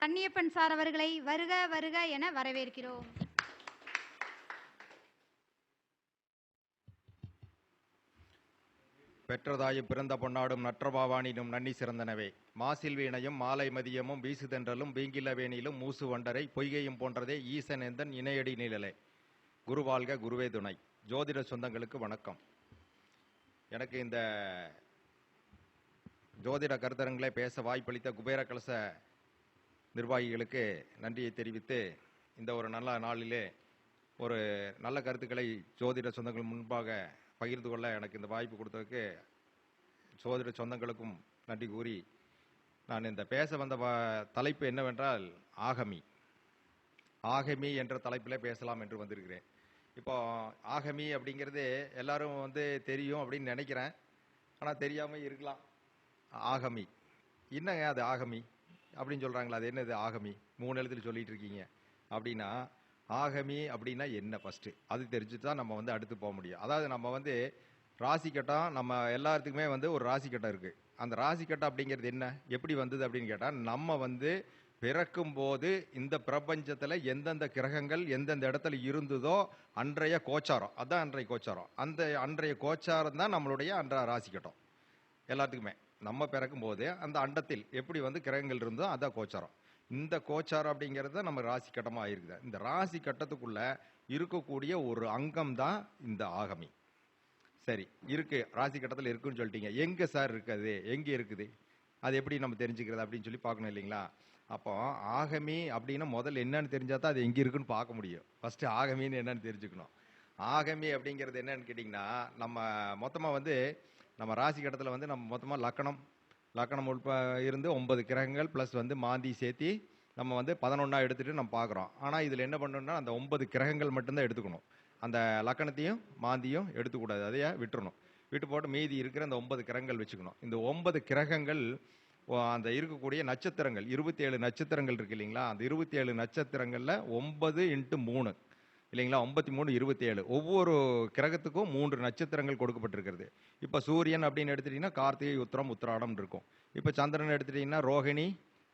Kanniappan sir அவர்களை வருக வருக என வரவேற்கிறோம். பெற்றதாயும் பிறந்த பொன்னாடும் நற்றபாவானினும் நன்னி சிறந்தனவே. மாசில் வீணையும் மாலை மதியமும் வீசுதென்றலும் வீங்கில வேணிலும் மூசு வண்டரை பொய்கையும் போன்றதே ஈசன் எந்தன் இணையடி நீழலே. குருவாழ்க குருவே துணை. ஜோதிட சொந்தங்களுக்கு வணக்கம். எனக்கு இந்த ஜோதிட கருத்தரங்களை பேச வாய்ப்பளித்த குபேர கலச நிர்வாகிகளுக்கு நன்றியை தெரிவித்து, இந்த ஒரு நல்ல நாளிலே ஒரு நல்ல கருத்துக்களை ஜோதிட சொந்தங்கள் முன்பாக பகிர்ந்து கொள்ள எனக்கு இந்த வாய்ப்பு கொடுத்ததுக்கு ஜோதிட சொந்தங்களுக்கும் நன்றி கூறி, நான் இந்த பேச வந்த தலைப்பு என்னவென்றால் ஆகமி. ஆகமி என்ற தலைப்பில் பேசலாம் என்று வந்திருக்கிறேன். இப்போ ஆகமி அப்படிங்கிறது எல்லாரும் தெரியும் அப்படின்னு நினைக்கிறேன், ஆனால் தெரியாமல் இருக்கலாம். ஆகமி என்னங்க அது? ஆகமி அப்படின்னு சொல்கிறாங்களா? அது என்னது ஆகமி? 3 எழுத்தில் சொல்லிட்டு இருக்கீங்க அப்படின்னா, ஆகமி அப்படின்னா என்ன? ஃபஸ்ட்டு அது தெரிஞ்சுட்டு தான் நம்ம அடுத்து போக முடியும். அதாவது நம்ம ராசி கட்டம், நம்ம எல்லாத்துக்குமே ஒரு ராசி கட்டம் இருக்குது. அந்த ராசி கட்டம் அப்படிங்கிறது என்ன, எப்படி வந்தது அப்படின்னு கேட்டால், நம்ம பிறக்கும்போது இந்த பிரபஞ்சத்தில் எந்தெந்த கிரகங்கள் எந்தெந்த இடத்துல இருந்ததோ அன்றைய கோச்சாரம், அதுதான் அன்றைய கோச்சாரம். அந்த அன்றைய கோச்சாரம் தான் நம்மளுடைய அன்றைய ராசி கட்டம். எல்லாத்துக்குமே நம்ம பிறக்கும்போது அந்த அண்டத்தில் எப்படி கிரகங்கள் இருந்தோ அதான் கோச்சாரம். இந்த கோச்சாரம் அப்படிங்கிறது நம்ம ராசி கட்டமாக ஆயிருக்குது. இந்த ராசி கட்டத்துக்குள்ள இருக்கக்கூடிய ஒரு அங்கம் தான் இந்த ஆகமி. சரி, இருக்கு, ராசி கட்டத்தில் இருக்குன்னு சொல்லிட்டீங்க. எங்கே சார் இருக்குது, எங்கே இருக்குது, அது எப்படி நம்ம தெரிஞ்சுக்கிறது அப்படின்னு சொல்லி பார்க்கணும் இல்லைங்களா? அப்போ ஆகமி அப்படின்னா முதல்ல என்னன்னு தெரிஞ்சா தான் அது எங்கே இருக்குன்னு பார்க்க முடியும். ஃபர்ஸ்ட் ஆகமின்னு என்னன்னு தெரிஞ்சுக்கணும். ஆகமி அப்படிங்கிறது என்னன்னு கேட்டிங்கன்னா, நம்ம மொத்தமாக நம்ம ராசி கட்டத்தில் நம்ம மொத்தமாக லக்கணம் இருந்து 9 கிரகங்கள் ப்ளஸ் மாந்தி சேர்த்தி நம்ம 11 எடுத்துகிட்டு நம்ம பார்க்குறோம். ஆனால் இதில் என்ன பண்ணணும்னா, அந்த 9 கிரகங்கள் மட்டும்தான் எடுத்துக்கணும். அந்த லக்கணத்தையும் மாந்தியும் எடுத்துக்கூடாது, அதையே விட்டுறணும். விட்டு போட்டு மீதி இருக்கிற அந்த 9 கிரகங்கள் வச்சுக்கணும். இந்த 9 கிரகங்கள் அந்த இருக்கக்கூடிய நட்சத்திரங்கள் 27 நட்சத்திரங்கள் இருக்கு இல்லைங்களா? அந்த 27 நட்சத்திரங்களில் 9 × 3 இல்லைங்களா? 93 27. ஒவ்வொரு கிரகத்துக்கும் 3 நட்சத்திரங்கள் கொடுக்கப்பட்டிருக்கிறது. இப்போ சூரியன் அப்படின்னு எடுத்துட்டீங்கன்னா கார்த்திகை உத்திரம் உத்திராடம் இருக்கும். இப்போ சந்திரன் எடுத்துட்டீங்கன்னா ரோகிணி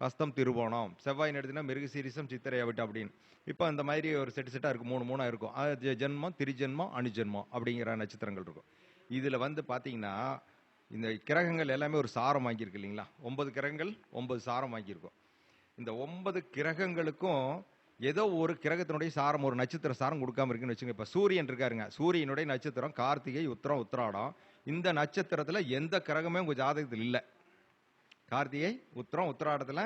ஹஸ்தம் திருவோணம். செவ்வாயின் எடுத்தீங்கன்னா மிருகசீரிசம் சித்திரை அவிட்டம் அப்படின்னு. இப்போ இந்த மாதிரி ஒரு செட்டாக இருக்கும், 3 இருக்கும். அது ஜென்மம் திரிஜென்மம் அணுஜென்மம் அப்படிங்கிற நட்சத்திரங்கள் இருக்கும். இதில் பார்த்தீங்கன்னா இந்த கிரகங்கள் எல்லாமே ஒரு சாரம் வாங்கியிருக்கு இல்லைங்களா? 9 கிரகங்கள் 9 சாரம் வாங்கியிருக்கும். இந்த 9 கிரகங்களுக்கும் ஏதோ ஒரு கிரகத்தினுடைய சாரம், ஒரு நட்சத்திர சாரம் கொடுக்காம இருக்குன்னு வச்சுங்க. இப்போ சூரியன் இருக்காருங்க, சூரியனுடைய நட்சத்திரம் கார்த்திகை உத்திரம் உத்திராடம். இந்த நட்சத்திரத்தில் எந்த கிரகமே உங்கள் ஜாதகத்தில் இல்லை. கார்த்திகை உத்திரம் உத்திராடத்தில்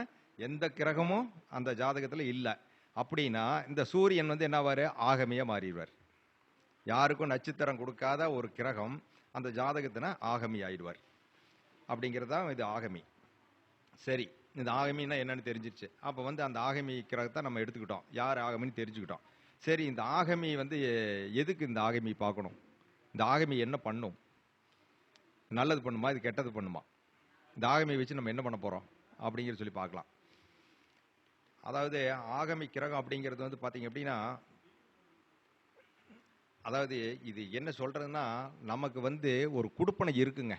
எந்த கிரகமும் அந்த ஜாதகத்தில் இல்லை. அப்படின்னா இந்த சூரியன் என்னவாரு? ஆகமியாக மாறிடுவார். யாருக்கும் நட்சத்திரம் கொடுக்காத ஒரு கிரகம் அந்த ஜாதகத்தின ஆகமி ஆயிடுவார். அப்படிங்கிறது தான் இது ஆகமி. சரி, இந்த ஆகமின்னா என்னன்னு தெரிஞ்சிருச்சு. அப்போ அந்த ஆகமி கிரகத்தை நம்ம எடுத்துக்கிட்டோம், யார் ஆகமின்னு தெரிஞ்சுக்கிட்டோம். சரி, இந்த ஆகமி எதுக்கு இந்த ஆகமி பார்க்கணும்? இந்த ஆகமி என்ன பண்ணும்? நல்லது பண்ணுமா, இது கெட்டது பண்ணுமா? இந்த ஆகமியை வச்சு நம்ம என்ன பண்ண போகிறோம் அப்படிங்கிற சொல்லி பார்க்கலாம். அதாவது ஆகமி கிரகம் அப்படிங்கிறது பார்த்தீங்க அப்படின்னா, அதாவது இது என்ன சொல்கிறதுன்னா, நமக்கு ஒரு குடுப்பனை இருக்குங்க.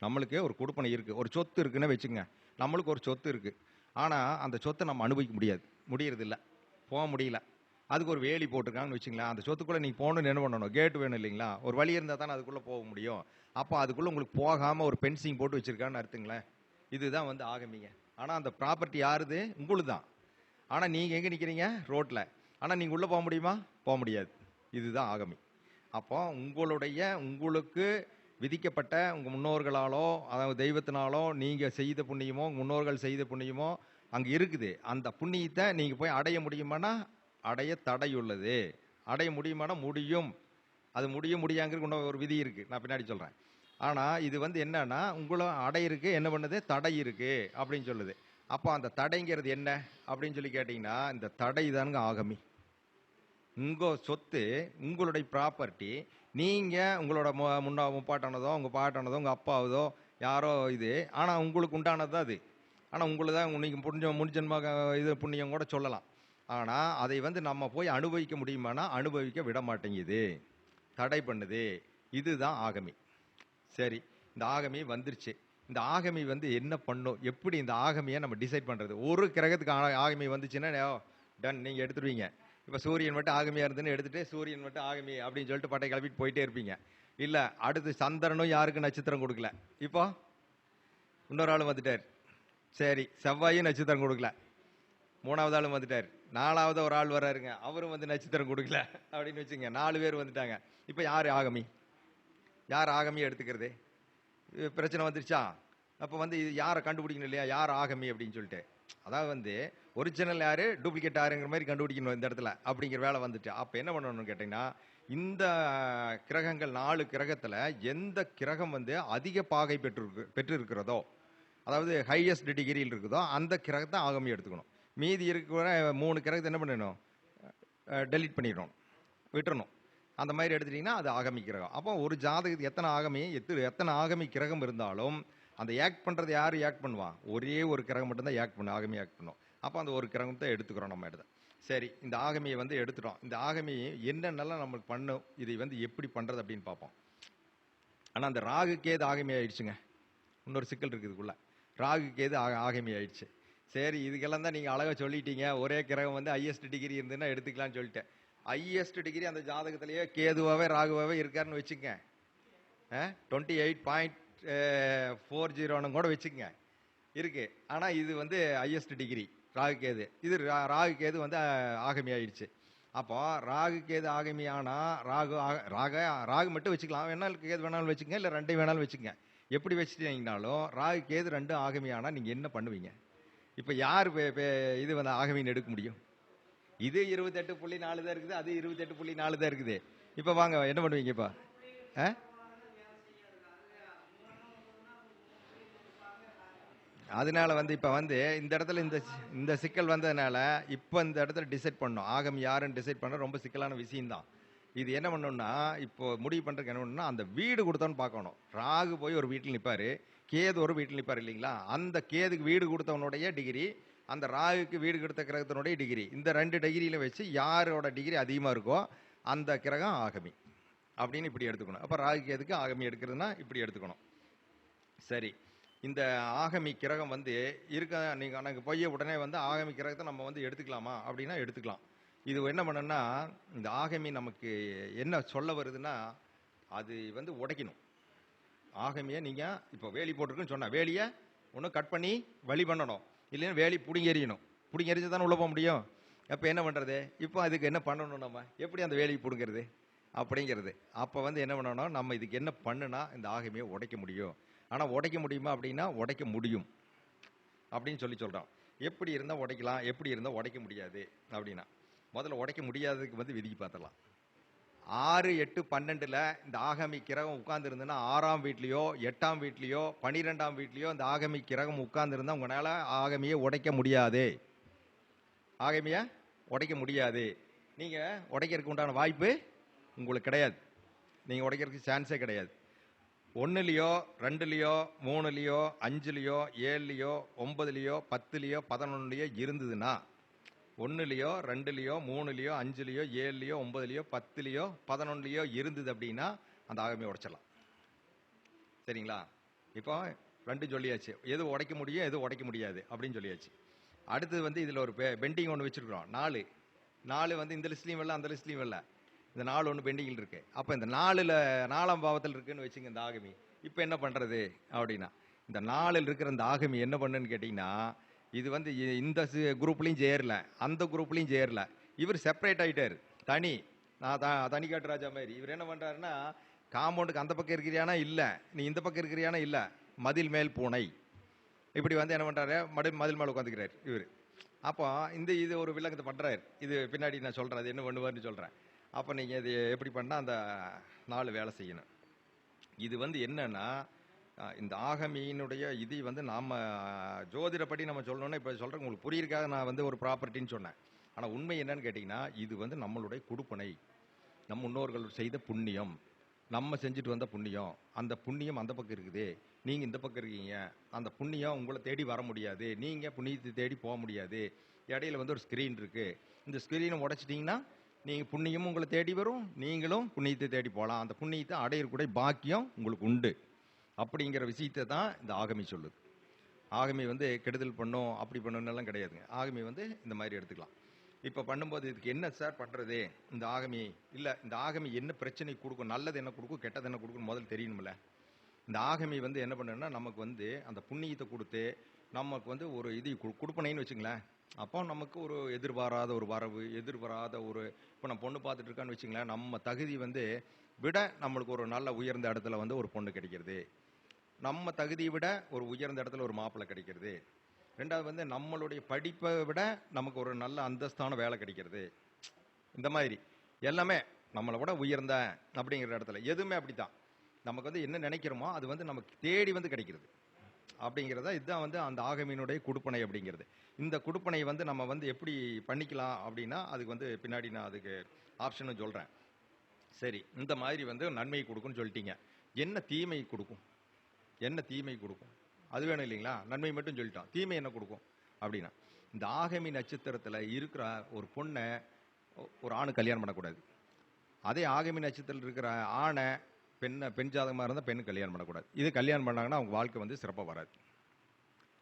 நம்மளுக்கு ஒரு குடுப்பனை இருக்குது, ஒரு சொத்து இருக்குன்னு வச்சுங்க. நம்மளுக்கு ஒரு சொத்து இருக்குது. ஆனால் அந்த சொத்தை நம்ம அனுபவிக்க முடியறதில்ல, போக முடியல. அதுக்கு ஒரு வேலி போட்டிருக்காங்கன்னு வச்சுங்களேன். அந்த சொத்துக்குள்ளே நீங்கள் போகணுன்னு என்ன பண்ணணும்? கேட்டு வேணும் இல்லைங்களா? ஒரு வழி இருந்தால் தானே அதுக்குள்ளே போக முடியும். அப்போ அதுக்குள்ளே உங்களுக்கு போகாமல் ஒரு பென்சிங் போட்டு வச்சுருக்கான்னு அர்த்தங்களேன். இதுதான் ஆகமிங்க. ஆனால் அந்த ப்ராப்பர்ட்டி யாருது? உங்களுக்கு தான். ஆனால் நீங்கள் எங்கே நிற்கிறீங்க? ரோட்டில். ஆனால் நீங்கள் உள்ளே போக முடியுமா? போக முடியாது. இதுதான் ஆகமி. அப்போ உங்களுக்கு விதிக்கப்பட்ட உங்கள் முன்னோர்களாலோ அதாவது தெய்வத்தினாலோ நீங்கள் செய்த புண்ணியமோ முன்னோர்கள் செய்த புண்ணியமோ அங்கே இருக்குது. அந்த புண்ணியத்தை நீங்கள் போய் அடைய முடியுமானா அடைய தடையுள்ளது. அடைய முடியுமானா முடியும். அது முடியாங்கிறது ஒரு விதி இருக்குது, நான் பின்னாடி சொல்கிறேன். ஆனால் இது என்னன்னா, உங்களை அடையிருக்கு என்ன பண்ணுது? தடை இருக்குது அப்படின்னு சொல்லுது. அப்போ அந்த தடைங்கிறது என்ன அப்படின்னு சொல்லி கேட்டிங்கன்னா, இந்த தடை தானுங்க ஆகமி. உங்கள் சொத்து, உங்களுடைய ப்ராப்பர்ட்டி, நீங்கள் உங்களோட முப்பாட்டானதோ உங்கள் பாட்டானதோ உங்கள் அப்பாவதோ யாரோ இது, ஆனால் உங்களுக்கு உண்டானது தான் அது. ஆனால் உங்களுக்கு தான் இன்னைக்கு முடிஞ்சன்மாக இது புண்ணியம் கூட சொல்லலாம். ஆனால் அதை நம்ம போய் அனுபவிக்க முடியுமானா அனுபவிக்க விட மாட்டேங்குது, தடை பண்ணுது. இதுதான் ஆகமி. சரி, இந்த ஆகமி வந்துருச்சு. இந்த ஆகமி வந்து என்ன பண்ணும், எப்படி இந்த ஆகமியை நம்ம டிசைட் பண்றது? ஒரு கிரகத்துக்கு ஆகமி வந்துச்சுன்னா டன், நீங்க எடுத்துருவீங்க. இப்ப சூரியன் மட்டும் ஆகமியா இருந்துன்னு எடுத்துட்டு சூரியன் மட்டும் ஆகமி அப்படின்னு சொல்லிட்டு பட்டை கிளப்பிட்டு போயிட்டே இருப்பீங்க. இல்ல அடுத்து சந்திரனும் யாருக்கு நட்சத்திரம் கொடுக்கல, இப்போ இன்னொரு ஆளும் வந்துட்டார். சரி, செவ்வாயும் நட்சத்திரம் கொடுக்கல. மூணாவது ஆளும் வந்துட்டார். நாலாவது ஒரு ஆள் வர்றாருங்க, அவரும் வந்து நட்சத்திரம் கொடுக்கல அப்படின்னு வச்சுங்க. 4 பேர் வந்துட்டாங்க. இப்ப யாரு ஆகமி? யார் ஆகமியை எடுத்துக்கிறது? பிரச்சனை வந்துருச்சா? அப்ப வந்து இது யாரை கண்டுபிடிக்கணும் இல்லையா, யார் ஆகமி அப்படின்னு சொல்லிட்டு. அதாவது வந்து ஒரிஜினல் யாரு, டூப்ளிகேட் யாருங்கிற மாதிரி கண்டுபிடிக்கணும் இந்த இடத்துல, அப்படிங்கிற வேலை வந்துட்டு. அப்ப என்ன பண்ணணும்னு கேட்டீங்கன்னா, இந்த கிரகங்கள் 4 கிரகத்துல எந்த கிரகம் வந்து அதிக பாகை பெற்று இருக்கிறதோ, அதாவது ஹையஸ்ட் டிகிரியில் இருக்குதோ அந்த கிரகத்தை ஆகமி எடுத்துக்கணும். மீதி இருக்கிற 3 கிரகத்தை என்ன பண்ணணும், டெலீட் பண்ணிடணும், விட்டுறணும். அந்த மாதிரி எடுத்துட்டீங்கன்னா அது ஆகமி கிரகம். அப்போ ஒரு ஜாதகத்துக்கு எத்தனை ஆகமி கிரகம் இருந்தாலும் அந்த ஆக்ட் பண்றது யாரு ஆக்ட் பண்ணுவான்? ஒரே ஒரு கிரகம் மட்டும்தான் ஆக்ட் பண்ணும், ஆகமி ஆக்ட் பண்ணும். அப்போ அந்த ஒரு கிரகத்தை எடுத்துக்கிறோம் நம்ம எடுத்து. சரி, இந்த ஆகமியை வந்து எடுத்துட்டோம். இந்த ஆகமி என்னென்னலாம் நம்மளுக்கு பண்ணும், இதை வந்து எப்படி பண்றது அப்படின்னு பார்ப்போம். ஆனா அந்த ராகு கேது ஆகமி ஆயிடுச்சுங்க. இன்னொரு சிக்கல் இருக்குது இதுக்குள்ள. ராகு கேது ஆகமி ஆயிடுச்சு. சரி, இதுக்கெல்லாம் தான் நீங்க அழகா சொல்லிட்டீங்க, ஒரே கிரகம் வந்து ஹையஸ்ட் டிகிரி இருந்துன்னா எடுத்துக்கலாம்னு சொல்லிட்டேன். ஹையஸ்ட் டிகிரி அந்த ஜாதகத்திலேயே கேதுவாவே ராகுவாவே இருக்காருன்னு வச்சுங்க, 28.40 கூட வச்சுக்கங்க இருக்கு. ஆனா இது வந்து ஹையஸ்ட் டிகிரி ராகு கேது. இது ராகு கேது வந்து ஆகமி ஆயிடுச்சு. அப்போ ராகு கேது ஆகமி ஆனா ராகு மட்டும் வச்சுக்கலாம், வேணாலும் கேது வேணாலும் வச்சுக்கங்க, இல்ல ரெண்டையும் வேணாலும் வச்சுக்கங்க. எப்படி வச்சுட்டீங்கன்னாலும் ராகு கேது 2 ஆகமி ஆனா நீங்க என்ன பண்ணுவீங்க? இப்ப யார் இது வந்து ஆகமின்னு எடுக்க முடியும்? இது 28.4 தான் இருக்குது, அது 28.4 தான் இருக்குது. இப்ப வாங்க என்ன பண்ணுவீங்க இப்ப? அதனால வந்து இப்ப வந்து இந்த இடத்துல இந்த சிக்கல் வந்ததுனால இப்ப இந்த இடத்துல டிசைட் பண்ணணும், ஆகமி யாருன்னு டிசைட் பண்ண ரொம்ப சிக்கலான விஷயம் தான். இது என்ன பண்ணணும்னா, இப்போ முடிவு பண்றதுக்கு என்ன பண்ணணும்னா, அந்த வீடு கொடுத்தோன்னு பார்க்கணும். ராகு போய் ஒரு வீட்டில் நிற்பாரு, கேது ஒரு வீட்டில் நிற்பாரு இல்லைங்களா? அந்த கேதுக்கு வீடு கொடுத்தவனுடைய டிகிரி, அந்த ராகுக்கு வீடு கொடுத்த கிரகத்தினுடைய டிகிரி, இந்த 2 டிகிரியில வச்சு யாரோட டிகிரி அதிகமாக இருக்கோ அந்த கிரகம் ஆகமி அப்படின்னு இப்படி எடுத்துக்கணும். அப்போ ராகு கேதுக்கு ஆகமி எடுக்கிறதுனா இப்படி எடுத்துக்கணும். சரி, இந்த ஆகமி கிரகம் வந்து நீங்க எனக்கு போய் உடனே வந்து ஆகமி கிரகத்தை நம்ம வந்து எடுத்துக்கலாமா அப்படின்னா எடுத்துக்கலாம். இது என்ன பண்ணணும்னா, இந்த ஆகமி நமக்கு என்ன சொல்ல வருதுன்னா, அது வந்து உடைக்கணும். ஆகமியை நீங்க இப்போ வேலி போட்டிருக்குன்னு சொன்னா வேலியை ஒன்றும் கட் பண்ணி வழி பண்ணணும், இல்லைன்னா வேலி புடிங்கெறியணும். புடிங்கெறிஞ்சு தானே உள்ள போக முடியும். அப்போ என்ன பண்றது? இப்போ அதுக்கு என்ன பண்ணணும், நம்ம எப்படி அந்த வேலியை பிடுங்கிறது அப்படிங்கிறது. அப்போ வந்து என்ன பண்ணணும், நம்ம இதுக்கு என்ன பண்ணுனா இந்த ஆகமியை உடைக்க முடியும். ஆனா உடைக்க முடியுமா அப்படின்னா உடைக்க முடியும் அப்படின்னு சொல்றோம். எப்படி இருந்தா உடைக்கலாம், எப்படி இருந்தா உடைக்க முடியாது அப்படின்னா, முதல்ல உடைக்க முடியாததுக்கு வந்து விதிக்கு பார்த்துடலாம். 6, 8, 12ல இந்த ஆகமி கிரகம் உட்கார்ந்து இருந்ததுன்னா 6ஆம் வீட்லயோ 8ஆம் வீட்லயோ 12ஆம் வீட்லயோ இந்த ஆகமி கிரகம் உட்கார்ந்து இருந்தா உங்களால ஆகமியை உடைக்க முடியாது. ஆகமியை உடைக்க முடியாது. நீங்க உடைக்கிறதுக்கு உண்டான வாய்ப்பு உங்களுக்கு கிடையாது. நீங்க உடைக்கிறதுக்கு சான்ஸே கிடையாது. 1லயோ 2லயோ 3லயோ 5லயோ 7லயோ 9லயோ 10லயோ 11லயோ இருந்ததுன்னா, 1லயோ 2லயோ 3லயோ 5லயோ 7லயோ 9லயோ 10லயோ 11லயோ இருந்தது அப்படின்னா அந்த ஆகமியை உடைச்சிடலாம். சரிங்களா? இப்போ 2 சொல்லியாச்சு, எது உடைக்க முடியும் எது உடைக்க முடியாது அப்படின்னு சொல்லியாச்சு. அடுத்தது வந்து இதுல ஒரு பெண்டிங் ஒன்று வச்சிருக்கிறோம். 4 வந்து இந்த லிஸ்ட்லயும் இல்லை அந்த லிஸ்ட்லயும் இல்லை, இந்த 4 ஒன்று பெண்டிங்கில் இருக்கு. அப்ப இந்த 4ஆம் பாவத்தில் இருக்குன்னு வச்சுங்க இந்த ஆகமி. இப்ப என்ன பண்றது அப்படின்னா, இந்த 4ல் இருக்கிற இந்த ஆகமி என்ன பண்ணுன்னு கேட்டீங்கன்னா, இது வந்து இந்த குரூப்லயும் சேரல, அந்த குரூப்லயும் சேரல. இவர் செப்பரேட் ஆயிட்டாரு, தனி. நான் தனிக்காட்டு ராஜா மாதிரி. இவர் என்ன பண்றாருன்னா, காம்பவுண்டுக்கு அந்த பக்கம் இருக்கிறியானா இல்ல, நீ இந்த பக்கம் இருக்கிறியானா இல்ல, மதில் மேல் பூனை இப்படி வந்து என்ன பண்றாரு, மதில் மேல் உட்காந்துக்கிறாரு இவர். அப்போ இது ஒரு வில்லங்கத்தை பண்றாரு. இது பின்னாடி நான் சொல்றேன், அது என்ன பண்ணுவாருன்னு சொல்றேன். அப்போ நீங்கள் இது எப்படி பண்ணால் அந்த 4 வேலை செய்யணும். இது வந்து என்னன்னா, இந்த ஆகமியினுடைய இது வந்து நாம் ஜோதிடப்படி நம்ம சொல்லணும்னா, இப்போ சொல்கிறேன் உங்களுக்கு புரியிருக்காக நான் வந்து ஒரு ப்ராப்பர்ட்டின்னு சொன்னேன். ஆனால் உண்மை என்னன்னு கேட்டிங்கன்னா, இது வந்து நம்மளுடைய கொடுப்பனை, நம் முன்னோர்கள் செய்த புண்ணியம், நம்ம செஞ்சுட்டு வந்த புண்ணியம். அந்த புண்ணியம் அந்த பக்கம் இருக்குது, நீங்கள் இந்த பக்கம் இருக்கீங்க. அந்த புண்ணியம் உங்களை தேடி வர முடியாது, நீங்கள் புண்ணியத்தை தேடி போக முடியாது. இடையில வந்து ஒரு ஸ்க்ரீன் இருக்குது, இந்த ஸ்க்ரீனை உடைச்சிட்டிங்கன்னா நீங்கள் புண்ணியமும் உங்களை தேடி வரும், நீங்களும் புண்ணியத்தை தேடி போகலாம். அந்த புண்ணியத்தை அடையிறக்கூடிய பாக்கியம் உங்களுக்கு உண்டு. அப்படிங்கிற விஷயத்தை தான் இந்த ஆகமி சொல்லுது. ஆகமி வந்து கெடுதல் பண்ணும் அப்படி பண்ணணும்லாம் கிடையாதுங்க. ஆகமி வந்து இந்த மாதிரி எடுத்துக்கலாம். இப்போ பண்ணும்போது இதுக்கு என்ன சார் பண்ணுறது? இந்த ஆகமி இல்லை, இந்த ஆகமி என்ன பிரச்சனை கொடுக்கும், நல்லது என்ன கொடுக்கும், கெட்டது என்ன கொடுக்கும் முதல்ல தெரியணும்ல. இந்த ஆகமி வந்து என்ன பண்ணுன்னா நமக்கு வந்து அந்த புண்ணியத்தை கொடுத்து நமக்கு வந்து ஒரு இது கொடுப்பனைன்னு வச்சுங்களேன். அப்போ நமக்கு ஒரு எதிர்பாராத ஒரு வரவு, எதிர்பாராத ஒரு, இப்போ நம்ம பொண்ணு பார்த்துட்டு இருக்கான்னு வச்சுங்களேன், நம்ம தகுதி வந்து விட நம்மளுக்கு ஒரு நல்ல உயர்ந்த இடத்துல வந்து ஒரு பொண்ணு கிடைக்கிறது, நம்ம தகுதியை விட ஒரு உயர்ந்த இடத்துல ஒரு மாப்பிள்ளை கிடைக்கிறது, ரெண்டாவது வந்து நம்மளுடைய படிப்பை விட நமக்கு ஒரு நல்ல அந்தஸ்தான வேலை கிடைக்கிறது. இந்த மாதிரி எல்லாமே நம்மளை விட உயர்ந்த அப்படிங்கிற இடத்துல எதுவுமே அப்படித்தான். நமக்கு வந்து என்ன நினைக்கிறோமோ அது வந்து நமக்கு தேடி வந்து கிடைக்கிறது அப்படிங்கிறத, இதுதான் வந்து அந்த ஆகமியினுடைய குடுப்பனை அப்படிங்கிறது. இந்த குடுப்பனை வந்து நம்ம வந்து எப்படி பண்ணிக்கலாம் அப்படின்னா அதுக்கு வந்து பின்னாடி நான் அதுக்கு ஆப்ஷனும் சொல்கிறேன். சரி, இந்த மாதிரி வந்து நன்மை கொடுக்கும்னு சொல்லிட்டீங்க. என்ன தீமை கொடுக்கும்? என்ன தீமை கொடுக்கும்? அது வேணும் இல்லைங்களா? நன்மை மட்டும் சொல்லிட்டோம், தீமை என்ன கொடுக்கும் அப்படின்னா, இந்த ஆகமி நட்சத்திரத்தில் இருக்கிற ஒரு பொண்ணை ஒரு ஆணு கல்யாணம் பண்ணக்கூடாது. அதே ஆகமி நட்சத்திரத்தில் இருக்கிற ஆணை பெண் ஜாதகமாக இருந்தால் பெண்ணு கல்யாணம் பண்ணக்கூடாது. இது கல்யாணம் பண்ணாங்கன்னா அவங்க வாழ்க்கை வந்து சிறப்பாக வராது.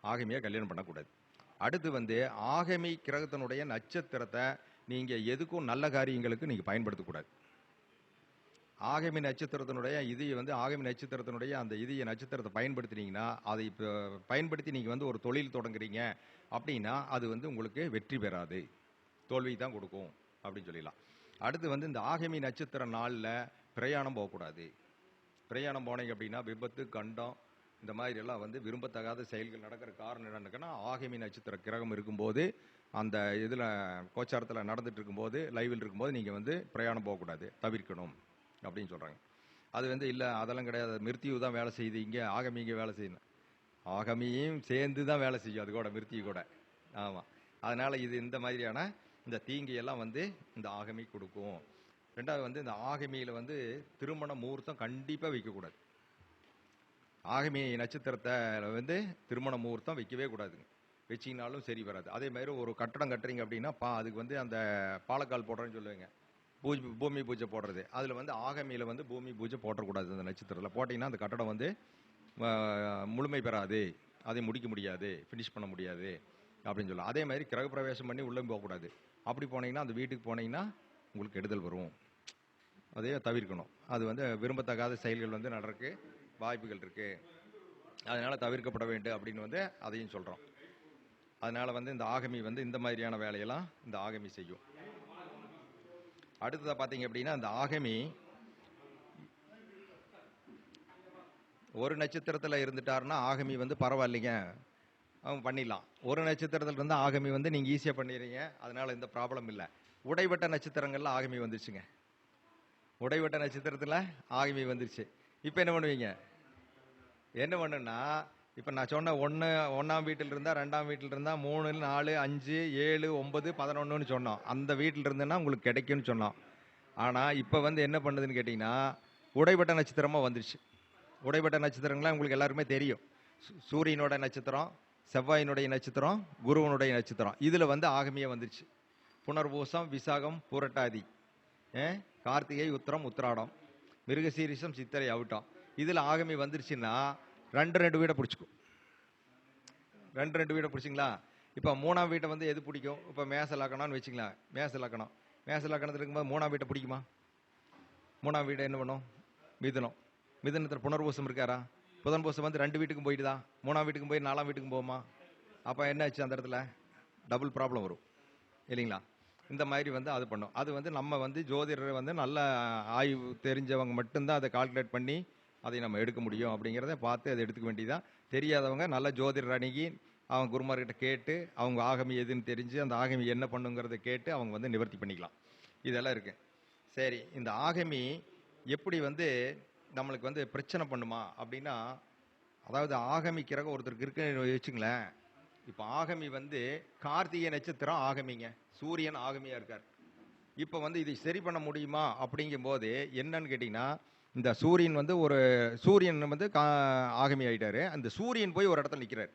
ஆகமியாக கல்யாணம் பண்ணக்கூடாது. அடுத்து வந்து ஆகமி கிரகத்தினுடைய நட்சத்திரத்தை நீங்கள் எதுக்கும் நல்ல காரியங்களுக்கு நீங்கள் பயன்படுத்தக்கூடாது. ஆகமி நட்சத்திரத்தினுடைய இது வந்து ஆகமி நட்சத்திரத்தினுடைய அந்த இதய நட்சத்திரத்தை பயன்படுத்தினீங்கன்னா, அதை இப்போ பயன்படுத்தி நீங்கள் வந்து ஒரு தொழில் தொடங்குறீங்க அப்படின்னா அது வந்து உங்களுக்கு வெற்றி பெறாது, தோல்வி தான் கொடுக்கும் அப்படின்னு சொல்லிடலாம். அடுத்து வந்து இந்த ஆகமி நட்சத்திர நாளில் பிரயாணம் போகக்கூடாது. பிரயாணம் போனீங்க அப்படின்னா விபத்து, கண்டம், இந்த மாதிரி எல்லாம் வந்து விரும்பத்தகாத செயல்கள் நடக்கிற காரணம் என்னன்னு, ஆகமி நட்சத்திர கிரகம் இருக்கும்போது அந்த இதில் கோச்சாரத்தில் நடந்துட்டு இருக்கும்போது, லைவில் இருக்கும்போது நீங்கள் வந்து பிரயாணம் போகக்கூடாது, தவிர்க்கணும் அப்படின்னு சொல்கிறாங்க. அது வந்து இல்லை அதெல்லாம் கிடையாது, மிருத்யு தான் வேலை செய்யுது இங்கே, ஆகமி இங்கே வேலை செய்யணும். ஆகமியும் சேர்ந்து தான் வேலை செய்யும், அது கூட மிருத்யு கூட. ஆமாம், அதனால் இது இந்த மாதிரியான இந்த தீங்கையெல்லாம் வந்து இந்த ஆகமி கொடுக்கும். ரெண்டாவது வந்து இந்த ஆகமியில் வந்து திருமண முகூர்த்தம் கண்டிப்பாக வைக்கக்கூடாது. ஆகமி நட்சத்திரத்தை வந்து திருமண முகூர்த்தம் வைக்கவே கூடாதுங்க. வச்சிங்கனாலும் சரி வராது. அதே மாதிரி ஒரு கட்டடம் கட்டுறீங்க அப்படின்னா அதுக்கு வந்து அந்த பாலக்கால் போடுறேன்னு சொல்லுவாங்க, பூமி பூஜை போடுறது. அதில் வந்து ஆகமியில் வந்து பூமி பூஜை போட்டக்கூடாது. அந்த நட்சத்திரத்தில் போட்டிங்கன்னா அந்த கட்டடம் வந்து முழுமை பெறாது, அதை முடிக்க முடியாது, ஃபினிஷ் பண்ண முடியாது அப்படின்னு சொல்லலாம். அதே மாதிரி கிரகப்பிரவேசம் பண்ணி உள்ளே போகக்கூடாது. அப்படி போனீங்கன்னா அந்த வீட்டுக்கு போனீங்கன்னா உங்களுக்கு கெடுதல் வரும், அதையே தவிர்க்கணும். அது வந்து விரும்பத்தகாத செயல்கள் வந்து நடக்க வாய்ப்புகள் இருக்குது, அதனால் தவிர்க்கப்பட வேண்டும் அப்படின்னு வந்து அதையும் சொல்கிறோம். அதனால் வந்து இந்த ஆகமி வந்து இந்த மாதிரியான வேலையெல்லாம் இந்த ஆகமி செய்யும். அடுத்ததாக பார்த்தீங்க அப்படின்னா இந்த ஆகமி ஒரு நட்சத்திரத்தில் இருந்துட்டாருன்னா ஆகமி வந்து பரவாயில்லைங்க, அவங்க பண்ணிடலாம். ஒரு நட்சத்திரத்தில் இருந்தால் ஆகமி வந்து நீங்கள் ஈஸியாக பண்ணிடுறீங்க, அதனால் எந்த ப்ராப்ளம் இல்லை. உடைவட்ட நட்சத்திரங்களில் ஆகமி வந்துருச்சுங்க. உடைவட்ட நட்சத்திரத்தில் ஆகமி வந்துருச்சு. இப்போ என்ன பண்ணுவீங்க? என்ன பண்ணுன்னா, இப்போ நான் சொன்ன ஒன்றாம் வீட்டில் இருந்தால், 2ஆம் வீட்டில் இருந்தால், 3, 4, 5, 7, 9, 11ன்னு சொன்னோம். அந்த வீட்டில் இருந்துன்னா உங்களுக்கு கிடைக்கும்னு சொன்னோம். ஆனால் இப்போ வந்து என்ன பண்ணுதுன்னு கேட்டிங்கன்னா உடைவட்ட நட்சத்திரமாக வந்துருச்சு. உடைவட்ட நட்சத்திரங்கள்லாம் உங்களுக்கு எல்லாருமே தெரியும். சூரியனோட நட்சத்திரம், செவ்வாயினுடைய நட்சத்திரம், குருவனுடைய நட்சத்திரம், இதில் வந்து ஆகமியாக வந்துருச்சு. புனர்பூசம், விசாகம், பூரட்டாதி, கார்த்திகை, உத்திரம், உத்திராடம், மிருகசீரிசம், சித்திரை, அவிட்டம், இதில் ஆகமி வந்துருச்சுன்னா 2 வீடை பிடிச்சிக்கும். 2 வீடை பிடிச்சிங்களா? இப்போ 3ஆம் வீட்டை வந்து எது பிடிக்கும்? இப்போ மேச லக்கணம்னு வச்சுக்கலாம். மேச லக்கணத்தில் இருக்கும்போது 3ஆம் வீட்டை பிடிக்குமா? 3ஆம் வீடை என்ன பண்ணும்? மிதுனம். மிதுனத்தில் புனர்பூசம் இருக்காரா? புதன்பூசம் வந்து 2 வீட்டுக்கும் போயிட்டுதா? 3ஆம் வீட்டுக்கும் போய் 4ஆம் வீட்டுக்கும் போகுமா? அப்போ என்ன ஆச்சு? அந்த இடத்துல டபுள் ப்ராப்ளம் வரும் இல்லைங்களா? இந்த மாதிரி வந்து அது பண்ணும். அது வந்து நம்ம வந்து ஜோதிடர் வந்து நல்ல ஆய்வு தெரிஞ்சவங்க மட்டும்தான் அதை கால்குலேட் பண்ணி அதை நம்ம எடுக்க முடியும். அப்படிங்கிறத பார்த்து அதை எடுத்துக்க வேண்டியதான். தெரியாதவங்க நல்ல ஜோதிடர் அணுகி அவங்க குருமார்கிட்ட கேட்டு அவங்க ஆகமி எதுன்னு தெரிஞ்சு அந்த ஆகமி என்ன பண்ணுங்கிறத கேட்டு அவங்க வந்து நிவர்த்தி பண்ணிக்கலாம். இதெல்லாம் இருக்கு. சரி, இந்த ஆகமி எப்படி வந்து நம்மளுக்கு வந்து பிரச்சனை பண்ணுமா அப்படின்னா, அதாவது ஆகமி கிரகம் ஒருத்தருக்கு இருக்குன்னு வச்சுங்களேன். இப்போ ஆகமி வந்து கார்த்திகை நட்சத்திரம் ஆகமிங்க, சூரியன் ஆகமியா இருக்கார். இப்போ வந்து இதை சரி பண்ண முடியுமா அப்படிங்கும் போது என்னன்னு கேட்டிங்கன்னா, இந்த சூரியன் வந்து சூரியன் வந்து ஆகமி ஆகிட்டாரு. அந்த சூரியன் போய் ஒரு இடத்துல நிற்கிறார்.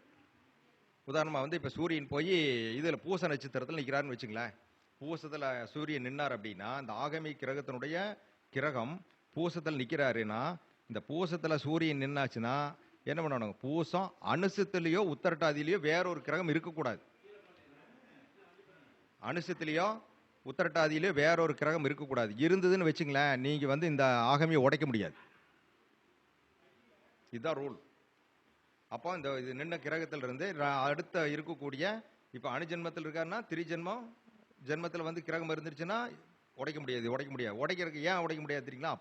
உதாரணமாக வந்து இப்போ சூரியன் போய் இதில் பூச நட்சத்திரத்தில் நிற்கிறாருன்னு வச்சுங்களேன். பூசத்தில் சூரியன் நின்னார் அப்படின்னா அந்த ஆகமி கிரகத்தினுடைய கிரகம் பூசத்தில் நிற்கிறாருன்னா இந்த பூசத்தில் சூரியன் நின்னாச்சுன்னா என்ன பண்ணணும்? பூசம் அனுசத்திலேயோ உத்தரட்டாதியிலையோ வேற ஒரு கிரகம் இருக்கக்கூடாது. அனுசத்திலேயோ உத்தரட்டாதியிலையோ வேற ஒரு கிரகம் இருக்கக்கூடாது. இருந்ததுன்னு வச்சுங்களேன், நீங்கள் வந்து இந்த ஆகமியை உடைக்க முடியாது. இதுதான் ரூல். அப்போ இந்த இது நின்ன கிரகத்திலிருந்து அடுத்த இருக்கக்கூடிய, இப்போ அணுஜென்மத்தில் இருக்காருன்னா ஜென்மத்தில் வந்து கிரகம் இருந்துருச்சுன்னா உடைக்க முடியாது. உடைக்கிறதுக்கு ஏன் உடைக்க முடியாது தெரியுங்களா?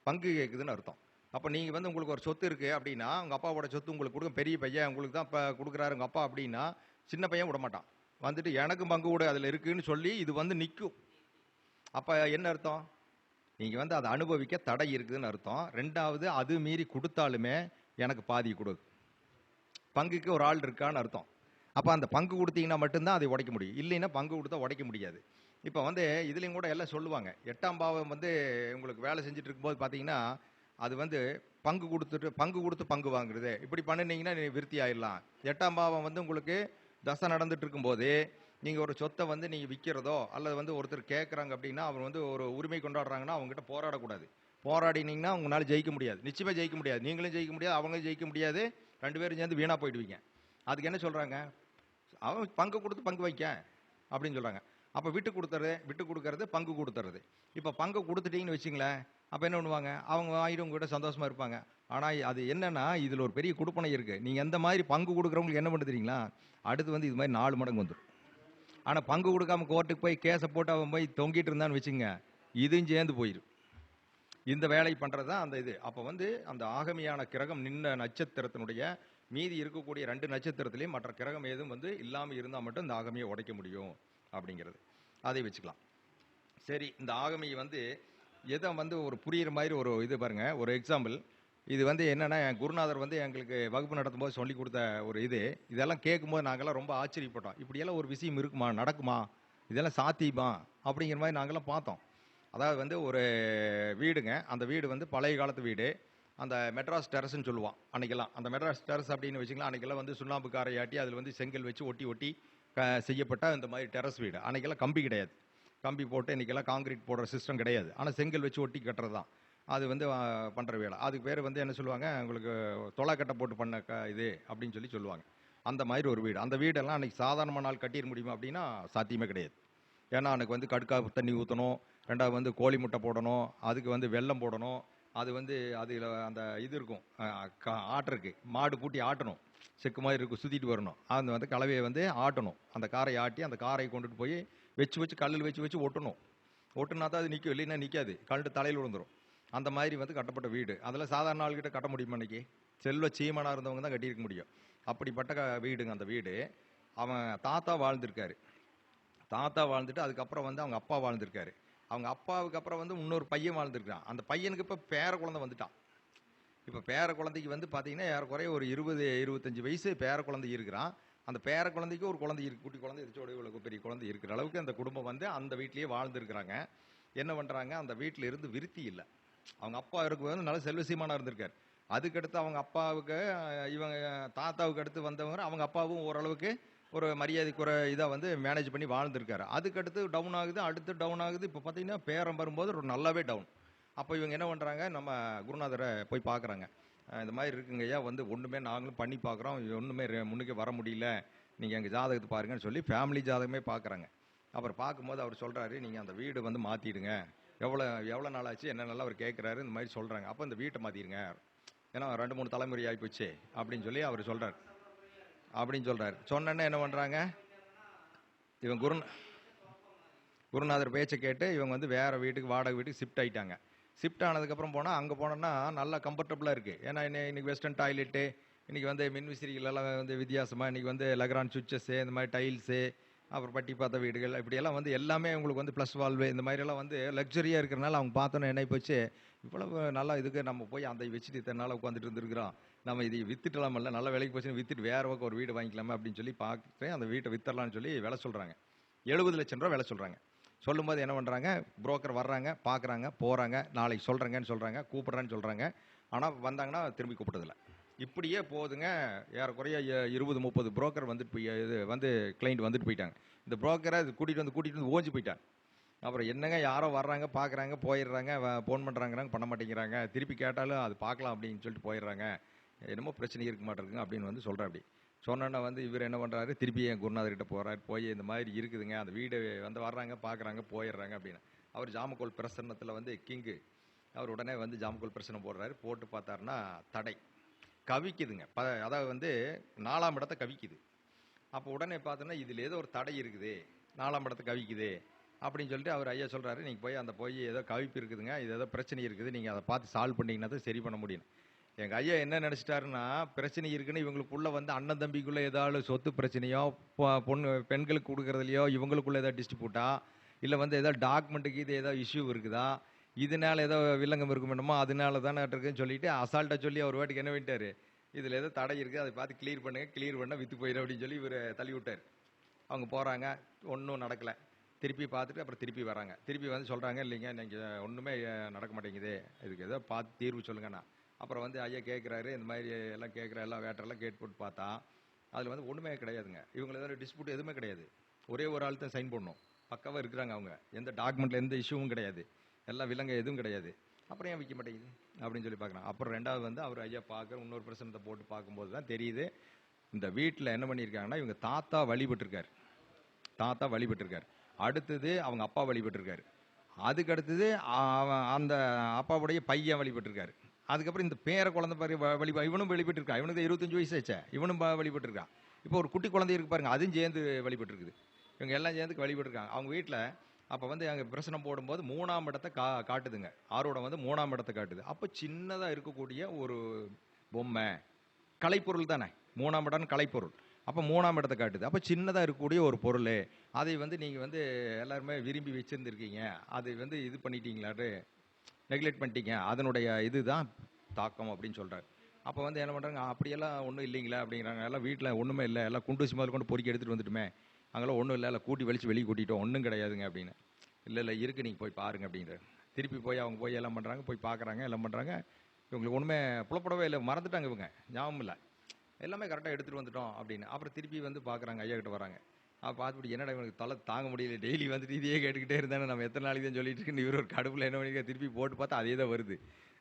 பங்கு கேட்குதுன்னு அர்த்தம். அப்போ நீங்கள் வந்து உங்களுக்கு ஒரு சொத்து இருக்குது அப்படின்னா, உங்கள் அப்பாவோட சொத்து உங்களுக்கு கொடுக்க, பெரிய பையன் உங்களுக்கு தான் இப்போ கொடுக்குறாரு உங்கள் அப்பா அப்படின்னா, சின்ன பையன் விட மாட்டான். வந்துட்டு எனக்கும் பங்கு கூட அதில் இருக்குன்னு சொல்லி இது வந்து நிற்கும். அப்போ என்ன அர்த்தம்? நீங்கள் வந்து அதை அனுபவிக்க தடை இருக்குதுன்னு அர்த்தம். ரெண்டாவது, அது மீறி கொடுத்தாலுமே எனக்கு பாதி கொடு, பங்குக்கு ஒரு ஆள் இருக்கான்னு அர்த்தம். அப்போ அந்த பங்கு கொடுத்தீங்கன்னா மட்டும்தான் அதை உடைக்க முடியும், இல்லைன்னா பங்கு கொடுத்தா உடைக்க முடியாது. இப்போ வந்து இதுலேயும் கூட எல்லாம் சொல்லுவாங்க, 8ஆம் பாவம் வந்து உங்களுக்கு வேலை செஞ்சுட்டு இருக்கும்போது பார்த்தீங்கன்னா, அது வந்து பங்கு கொடுத்து பங்கு வாங்குறது, இப்படி பண்ணினீங்கன்னா நீ விருத்தி ஆயிடலாம். 8ஆம் பாவம் வந்து உங்களுக்கு தசை நடந்துட்டு இருக்கும்போது நீங்கள் ஒரு சொத்தை வந்து நீங்கள் விற்கிறதோ அல்லது வந்து ஒருத்தர் கேட்குறாங்க அப்படின்னா, அவர் வந்து ஒரு உரிமை கொண்டாடுறாங்கன்னா அவங்ககிட்ட போராடக்கூடாது. போராடினீங்கன்னா உங்களால் ஜெயிக்க முடியாது, நிச்சயமாக ஜெயிக்க முடியாது. நீங்களும் ஜெயிக்க முடியாது, அவங்களும் ஜெயிக்க முடியாது, 2 பேரும் சேர்ந்து வீணாக போயிடுவீங்க. அதுக்கு என்ன சொல்கிறாங்க? அவன் பங்கு கொடுத்து பங்கு வைக்க அப்படின்னு சொல்கிறாங்க. அப்போ விட்டு கொடுக்கறது பங்கு கொடுத்துறது. இப்போ பங்கு கொடுத்துட்டீங்கன்னு வச்சுங்களேன், அப்போ என்ன பண்ணுவாங்க? அவங்க வாங்கிட்டு உங்ககிட்ட சந்தோஷமாக இருப்பாங்க. ஆனால் அது என்னன்னா, இதில் ஒரு பெரிய கொடுப்பனை இருக்குது. நீங்கள் எந்த மாதிரி பங்கு கொடுக்குறவங்களுக்கு என்ன பண்ண தெரியுங்களா? அடுத்து வந்து இது மாதிரி 4 மடங்கு வந்துடும். ஆனால் பங்கு கொடுக்காம கோர்ட்டுக்கு போய் கேஸை போட்டு அவன் போய் தொங்கிட்டு இருந்தான்னு வச்சுங்க, இதுவும் சேர்ந்து போயிடும். இந்த வேலை பண்ணுறது தான் அந்த இது. அப்போ வந்து அந்த ஆகமியான கிரகம் நின்ன நட்சத்திரத்தினுடைய மீதி இருக்கக்கூடிய 2 நட்சத்திரத்திலையும் மற்ற கிரகம் ஏதும் வந்து இல்லாமல் இருந்தால் மட்டும் இந்த ஆகமியை உடைக்க முடியும் அப்படிங்கிறது. அதை வச்சுக்கலாம். சரி, இந்த ஆகமி வந்து எதை வந்து ஒரு புரியுற மாதிரி ஒரு இது பாருங்க, ஒரு எக்ஸாம்பிள். இது வந்து என்னன்னா, என் குருநாதர் வந்து எங்களுக்கு வகுப்பு நடத்தும் போது சொல்லி கொடுத்த ஒரு இது. இதெல்லாம் கேட்கும்போது நாங்கள்லாம் ரொம்ப ஆச்சரியப்பட்டோம். இப்படியெல்லாம் ஒரு விஷயம் இருக்குமா, நடக்குமா, இதெல்லாம் சாத்தியமா அப்படிங்கிற மாதிரி நாங்கள்லாம் பார்த்தோம். அதாவது வந்து ஒரு வீடுங்க, அந்த வீடு வந்து பழைய காலத்து வீடு. அந்த மெட்ராஸ் டெரஸ்ன்னு சொல்லுவான் அன்னைக்கெல்லாம். அந்த மெட்ராஸ் டெரஸ் அப்படின்னு வச்சுக்கலாம், அன்னைக்கெல்லாம் வந்து சுண்ணாம்பு காரையாட்டி அதில் வந்து செங்கல் வச்சு ஒட்டி செய்யப்பட்ட இந்த மாதிரி டெரஸ் வீடு. அன்னைக்கெல்லாம் கம்பி கிடையாது, கம்பி போட்டு இன்றைக்கெல்லாம் காங்கிரீட் போடுற சிஸ்டம் கிடையாது. ஆனால் செங்கல் வச்சு ஒட்டி கட்டுறது தான் அது வந்து பண்ணுற வேலை. அதுக்கு பேர் வந்து என்ன சொல்லுவாங்க, உங்களுக்கு தொலைக்கட்டை போட்டு பண்ண இது அப்படின்னு சொல்லுவாங்க. அந்த மாதிரி ஒரு வீடு. அந்த வீடெல்லாம் அன்றைக்கி சாதாரணமான நாள் கட்டிட முடியுமா அப்படின்னா சாத்தியமே கிடையாது. ஏன்னா அன்றைக்கு வந்து கடுக்கா தண்ணி ஊற்றணும், ரெண்டாவது வந்து கோழி முட்டை போடணும், அதுக்கு வந்து வெல்லம் போடணும், அது வந்து அதில் அந்த இது இருக்கும், ஆட்டுறக்கு மாடு பூட்டி ஆட்டணும், செக்கு மாதிரி இருக்கும், சுற்றிட்டு வரணும். அது வந்து கலவையை வந்து ஆட்டணும், அந்த காரை ஆட்டி அந்த காரை கொண்டுட்டு போய் வச்சு கல்லில் வச்சு ஒட்டணும். ஒட்டுனா தான் அது நிற்கும், இல்லைன்னா நிற்காது, கல்ட்டு தலையில் விழுந்துடும். அந்த மாதிரி வந்து கட்டப்பட்ட வீடு. அதில் சாதாரண ஆள்கிட்ட கட்ட முடியுமா? அன்றைக்கி செல்வ சீமனாக இருந்தவங்க தான் கட்டியிருக்க முடியும். அப்படிப்பட்ட வீடுங்க அந்த வீடு. அவன் தாத்தா வாழ்ந்திருக்காரு. தாத்தா வாழ்ந்துட்டு அதுக்கப்புறம் வந்து அவங்க அப்பா வாழ்ந்திருக்காரு. அவங்க அப்பாவுக்கு அப்புறம் வந்து இன்னொரு பையன் வாழ்ந்துருக்கான். அந்த பையனுக்கு இப்போ பேர குழந்தை வந்துட்டான். இப்போ பேர குழந்தைக்கு வந்து பார்த்தீங்கன்னா ஏறக்குறைய ஒரு 20-25 வயசு பேர குழந்தை இருக்கிறான். அந்த பேர குழந்தைக்கு ஒரு குழந்தை இருக்குது, குட்டி குழந்தை, இதோட இவ்வளோ பெரிய குழந்தை இருக்கிற அளவுக்கு அந்த குடும்பம் வந்து அந்த வீட்லேயே வாழ்ந்துருக்குறாங்க. என்ன பண்ணுறாங்க, அந்த வீட்டில் இருந்து விருத்தி இல்லை. அவங்க அப்பா இருக்கும்போது நல்ல செல்வசீமானா இருந்திருக்காரு. அதுக்கடுத்து அவங்க அப்பாவுக்கு இவங்க தாத்தாவுக்கு அடுத்து வந்தவங்க அவங்க அப்பாவும் ஓரளவுக்கு ஒரு மரியாதை குறை இதாக வந்து மேனேஜ் பண்ணி வாழ்ந்துருக்காரு. அதுக்கடுத்து டவுன் ஆகுது, அடுத்து டவுன் ஆகுது. இப்போ பார்த்தீங்கன்னா பேரம் வரும்போது ஒரு நல்லாவே டவுன். அப்போ இவங்க என்ன பண்ணுறாங்க, நம்ம குருநாதரை போய் பார்க்குறாங்க. இந்த மாதிரி இருக்குங்க ஐயா, வந்து ஒன்றுமே நாங்களும் பண்ணி பார்க்குறோம், ஒன்றுமே முன்னுக்கு வர முடியல, நீங்கள் எங்கள் ஜாதகத்தை பாருங்கன்னு சொல்லி ஃபேமிலி ஜாதகமே பார்க்குறாங்க. அப்புறம் பார்க்கும்போது அவர் சொல்கிறாரு, நீங்கள் அந்த வீடு வந்து மாற்றிடுங்க, எவ்வளோ நாள் ஆச்சு என்னென்னலாம் அவர் கேட்குறாரு, இந்த மாதிரி சொல்கிறாங்க. அப்போ இந்த வீட்டை மாற்றிடுங்க, ஏன்னா 2-3 தலைமுறை ஆகிப்போச்சு அப்படின்னு சொல்லி அவர் சொல்கிறார். சொன்னோன்னே என்ன பண்ணுறாங்க, இவன் குருநாதர் பேச்சை கேட்டு இவங்க வந்து வேறு வீட்டுக்கு, வாடகை வீட்டுக்கு ஷிஃப்ட் ஆகிட்டாங்க. ஷிஃப்ட் ஆனதுக்கப்புறம் போனால் அங்கே போனோன்னா நல்லா கம்ஃபர்டபுளாக இருக்குது. ஏன்னா இன்றைக்கி வெஸ்டர்ன் டாய்லெட்டு, இன்றைக்கி வந்து மின்விசிறிகளெல்லாம் வந்து வித்தியாசமாக, இன்றைக்கி வந்து லெக்ரான் சுவிச்சஸ்ஸு, இந்த மாதிரி டைல்ஸு, அப்புறம் பட்டி பார்த்த வீடுகள், இப்படியெல்லாம் வந்து எல்லாமே உங்களுக்கு வந்து ப்ளஸ் வால்வு இந்த மாதிரியெல்லாம் வந்து லக்ஸரியாக இருக்கிறனால அவங்க பார்த்தோன்னே என்ன போச்சு, இவ்வளவு நல்லா இதுக்கு நம்ம போய் அந்த வச்சுட்டு இத்தனை நாள் உட்காந்துட்டு இருந்துருக்குறோம், நம்ம இதை வித்துட்டலாமல்ல, நல்ல விலைக்கு போச்சுன்னு வித்துட்டு வேறு பக்கம் ஒரு வீடு வாங்கிக்கலாமா அப்படின்னு சொல்லி பார்க்குறேன். அந்த வீட்டை வித்தரலான்னு சொல்லி விலை சொல்கிறாங்க. 70 லட்சம் ரூபா விலை சொல்கிறாங்க. சொல்லும்போது என்ன பண்ணுறாங்க, புரோக்கர் வர்றாங்க, பார்க்குறாங்க, போகிறாங்க, நாளைக்கு சொல்கிறேங்கன்னு சொல்கிறாங்க, கூப்பிட்றேன்னு சொல்கிறாங்க. ஆனால் வந்தாங்கன்னா திரும்பி கூப்பிட்டதில்லை. இப்படியே போகுதுங்க. ஏறக்குறைய 20-30 புரோக்கர் வந்துட்டு போய் இது வந்து கிளைண்ட் வந்துட்டு போயிட்டாங்க. இந்த புரோக்கரை கூட்டிகிட்டு வந்து ஓஞ்சி போயிட்டாங்க. அப்புறம் என்னங்க யாரோ வர்றாங்க, பார்க்குறாங்க, போயிடுறாங்க, ஃபோன் பண்ணுறாங்கிறாங்க, பண்ண மாட்டேங்கிறாங்க. திருப்பி கேட்டாலும் அது பார்க்கலாம் அப்படின்னு சொல்லிட்டு போயிடுறாங்க. என்னமோ பிரச்சனை இருக்க மாட்டேங்குங்க அப்படின்னு வந்து சொல்கிறாப்படி. சொன்னோன்னே வந்து இவர் என்ன பண்ணுறாரு, திருப்பி என் குருநாதர்கிட்ட போகிறாரு. போய் இந்த மாதிரி இருக்குதுங்க, அந்த வீடு வந்து வர்றாங்க, பார்க்குறாங்க, போயிடுறாங்க அப்படின்னு. அவர் ஜாமக்கோல் பிரசன்னத்தில் வந்து கிங்கு. அவர் உடனே வந்து ஜாமக்கோல் பிரசனம் போடுறாரு. போட்டு பார்த்தாருன்னா தடை கவிக்குதுங்க. அதாவது வந்து 4ஆம் இடத்த கவிக்குது. அப்போ உடனே பார்த்தோன்னா இதில் ஏதோ ஒரு தடை இருக்குது, 4ஆம் இடத்த கவிக்குது அப்படின்னு சொல்லிட்டு அவர் ஐயா சொல்கிறாரு, நீங்கள் போய் ஏதோ கவிப்பு இருக்குதுங்க, இது ஏதோ பிரச்சனை இருக்குது, நீங்கள் அதை பார்த்து சால்வ் பண்ணிங்கன்னா தான் சரி பண்ண முடியும். எங்கள் ஐயா என்ன நினச்சிட்டாருன்னா, பிரச்சனை இருக்குன்னு இவங்களுக்குள்ளே வந்து அண்ணன் தம்பிக்குள்ளே ஏதாவது சொத்து பிரச்சனையோ, பெண்களுக்கு கொடுக்குறதுலையோ இவங்களுக்குள்ளே ஏதாவது டிஸ்ட்ரிபியூட்டா, இல்லை வந்து ஏதாவது டாக்குமெண்ட்டுக்கு இது ஏதாவது இஷ்யூ இருக்குதா, இதனால ஏதோ வில்லங்கம் இருக்குமென்னமோ அதனால தானே இருக்குன்னு சொல்லிட்டு அசால்ட்டாக சொல்லி அவர் வாட்டுக்கு என்ன பண்ணிட்டாரு, இதில் ஏதோ தடை இருக்குது, அதை பார்த்து கிளியர் பண்ணுங்க, கிளியர் பண்ணால் விற்று போயிடும் அப்படின்னு சொல்லி இவர் தள்ளி விட்டார். அவங்க போகிறாங்க, ஒன்றும் நடக்கலை. திருப்பி பார்த்துட்டு அப்புறம் திருப்பி வராங்க. திருப்பி வந்து சொல்கிறாங்க, இல்லைங்க நீங்கள் ஒன்றுமே நடக்க மாட்டேங்குது, இதுக்கு ஏதோ பார்த்து தீர்வு சொல்லுங்கண்ணா. அப்புறம் வந்து ஐயா கேட்குறாரு, இந்த மாதிரி எல்லாம் கேட்குற எல்லாம் வேட்டரெல்லாம் கேட்டு போட்டு பார்த்தா அதில் வந்து ஒன்றுமே கிடையாதுங்க. இவங்களை ஏதாவது டிஸ்பியூட் எதுவுமே கிடையாது. ஒரே ஒரு ஆள் தான் சைன் பண்ணணும். பக்காவாக இருக்கிறாங்க அவங்க. எந்த டாக்குமெண்ட்டில் எந்த இஷ்யூவும் கிடையாது. எல்லாம் விலங்க எதுவும் கிடையாது. அப்புறம் ஏன் விற்க மாட்டேங்குது அப்படின்னு சொல்லி பார்க்குறாங்க. அப்புறம் ரெண்டாவது வந்து அவர் ஐயா பார்க்குற இன்னொரு பிரச்சனத்தை போட்டு பார்க்கும்போது தான் தெரியுது, இந்த வீட்டில் என்ன பண்ணியிருக்காங்கன்னா இவங்க தாத்தா வழிபட்டிருக்காரு. அடுத்தது அவங்க அப்பா வழிபட்டிருக்காரு. அதுக்கு அடுத்தது அந்த அப்பாவுடைய பையன் வழிபட்டிருக்காரு. அதுக்கப்புறம் இந்த பேர குழந்தை பாரு இவனும் வழிபட்டிருக்கா. இவனுக்கு 25 வயசு ஆச்சே, இவனும் வழிபட்டிருக்கான். இப்போ ஒரு குட்டி குழந்தை இருக்கு பாருங்க, அதுவும் சேர்ந்து வழிபட்டிருக்குது. இவங்க எல்லாம் சேர்ந்து வழிபட்டிருக்காங்க. அவங்க வீட்டில் அப்போ வந்து அங்கே பிரசனம் போடும்போது 3ஆம் இடத்தை காட்டுதுங்க. ஆரோடம் வந்து 3ஆம் இடத்தை காட்டுது. அப்போ சின்னதாக இருக்கக்கூடிய ஒரு பொம்மை, கலைப்பொருள் தானே, 3ஆம் இடம் கலைப்பொருள். அப்போ 3ஆம் இடத்தை காட்டுது. அப்போ சின்னதாக இருக்கக்கூடிய ஒரு பொருள், அதை வந்து நீங்கள் வந்து எல்லாருமே விரும்பி வச்சுருந்துருக்கீங்க, அதை வந்து இது பண்ணிட்டீங்களாட்டு நெக்லெக்ட் பண்ணிட்டீங்க, அதனுடைய இதுதான் தாக்கம் அப்படின்னு சொல்கிறார். அப்போ வந்து என்ன பண்ணுறாங்க, அப்படியெல்லாம் ஒன்றும் இல்லைங்களா அப்படிங்கிறாங்க. எல்லாம் வீட்டில் ஒன்றுமே இல்லை, எல்லாம் குண்டூசி முதல் கொண்டு பொறுக்கி எடுத்துகிட்டு வந்துட்டுமே, அங்கெல்லாம் ஒன்றும் இல்லை, எல்லாம் கூட்டி வெளிச்சு வெளியே கூட்டிட்டோம், ஒன்றும் கிடையாதுங்க அப்படின்னு. இல்லை இருக்குது, நீங்கள் போய் பாருங்க அப்படிங்கிற. திருப்பி போய் அவங்க போய் எல்லாம் பண்ணுறாங்க, போய் பார்க்குறாங்க, எல்லாம் பண்ணுறாங்க. இவங்களுக்கு ஒன்றுமே புலப்படவே இல்லை, மறந்துட்டாங்க இவங்க, ஞாபகம் இல்லை, எல்லாமே கரெக்டாக எடுத்துகிட்டு வந்துட்டோம் அப்படின்னு. அப்புறம் திருப்பி வந்து பார்க்குறாங்க, ஐயா கிட்ட வராங்க. பார்த்துட்டு என்னடா இவனுக்கு தலை தாங்க முடியல, டெய்லி வந்துட்டு இதையே கேட்டுக்கிட்டே இருந்தானே, நம்ம எத்தனை நாளைக்கு தான் சொல்லிட்டு இருக்குன்னு இவர் ஒரு கடுப்பில் என்ன பண்ணி திருப்பி போட்டு பார்த்தா அதே தான் வருது.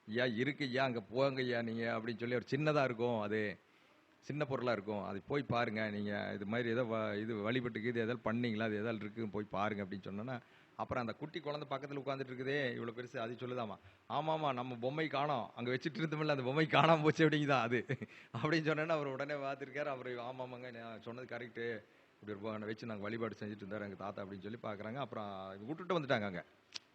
ஐயா இருக்கு ஐயா, அங்கே போங்க ஐயா நீங்கள் அப்படின்னு சொல்லி, ஒரு சின்னதாக இருக்கும், அது சின்ன பொருளாக இருக்கும், அது போய் பாருங்கள், நீங்கள் இது மாதிரி ஏதோ இது வழிபட்டுக்கு இது எதாவது பண்ணீங்களா, அது எதாவது இருக்குன்னு போய் பாருங்க அப்படின்னு சொன்னோன்னா, அப்புறம் அந்த குட்டி குழந்தை பக்கத்தில் உட்காந்துட்டு இருக்குதே இவ்வளோ பெருசு, அது சொல்லுதாமா, ஆமாம்மா நம்ம பொம்மை காணோம், அங்கே வச்சுட்டு இருந்தோம்ல அந்த பொம்மை காணாமல் போச்சு அப்படிங்குதான் அது அப்படின்னு சொன்னோன்னா அவர் உடனே பார்த்துருக்காரு. அவர் ஆமாமாங்க நான் சொன்னது கரெக்டு, இப்படி ஒரு வச்சு நாங்கள் வழிபாடு செஞ்சுட்டு இருந்தார் எங்கள் தாத்தா அப்படின்னு சொல்லி பார்க்குறாங்க. அப்புறம் விட்டுட்டு வந்துட்டாங்க. அங்கே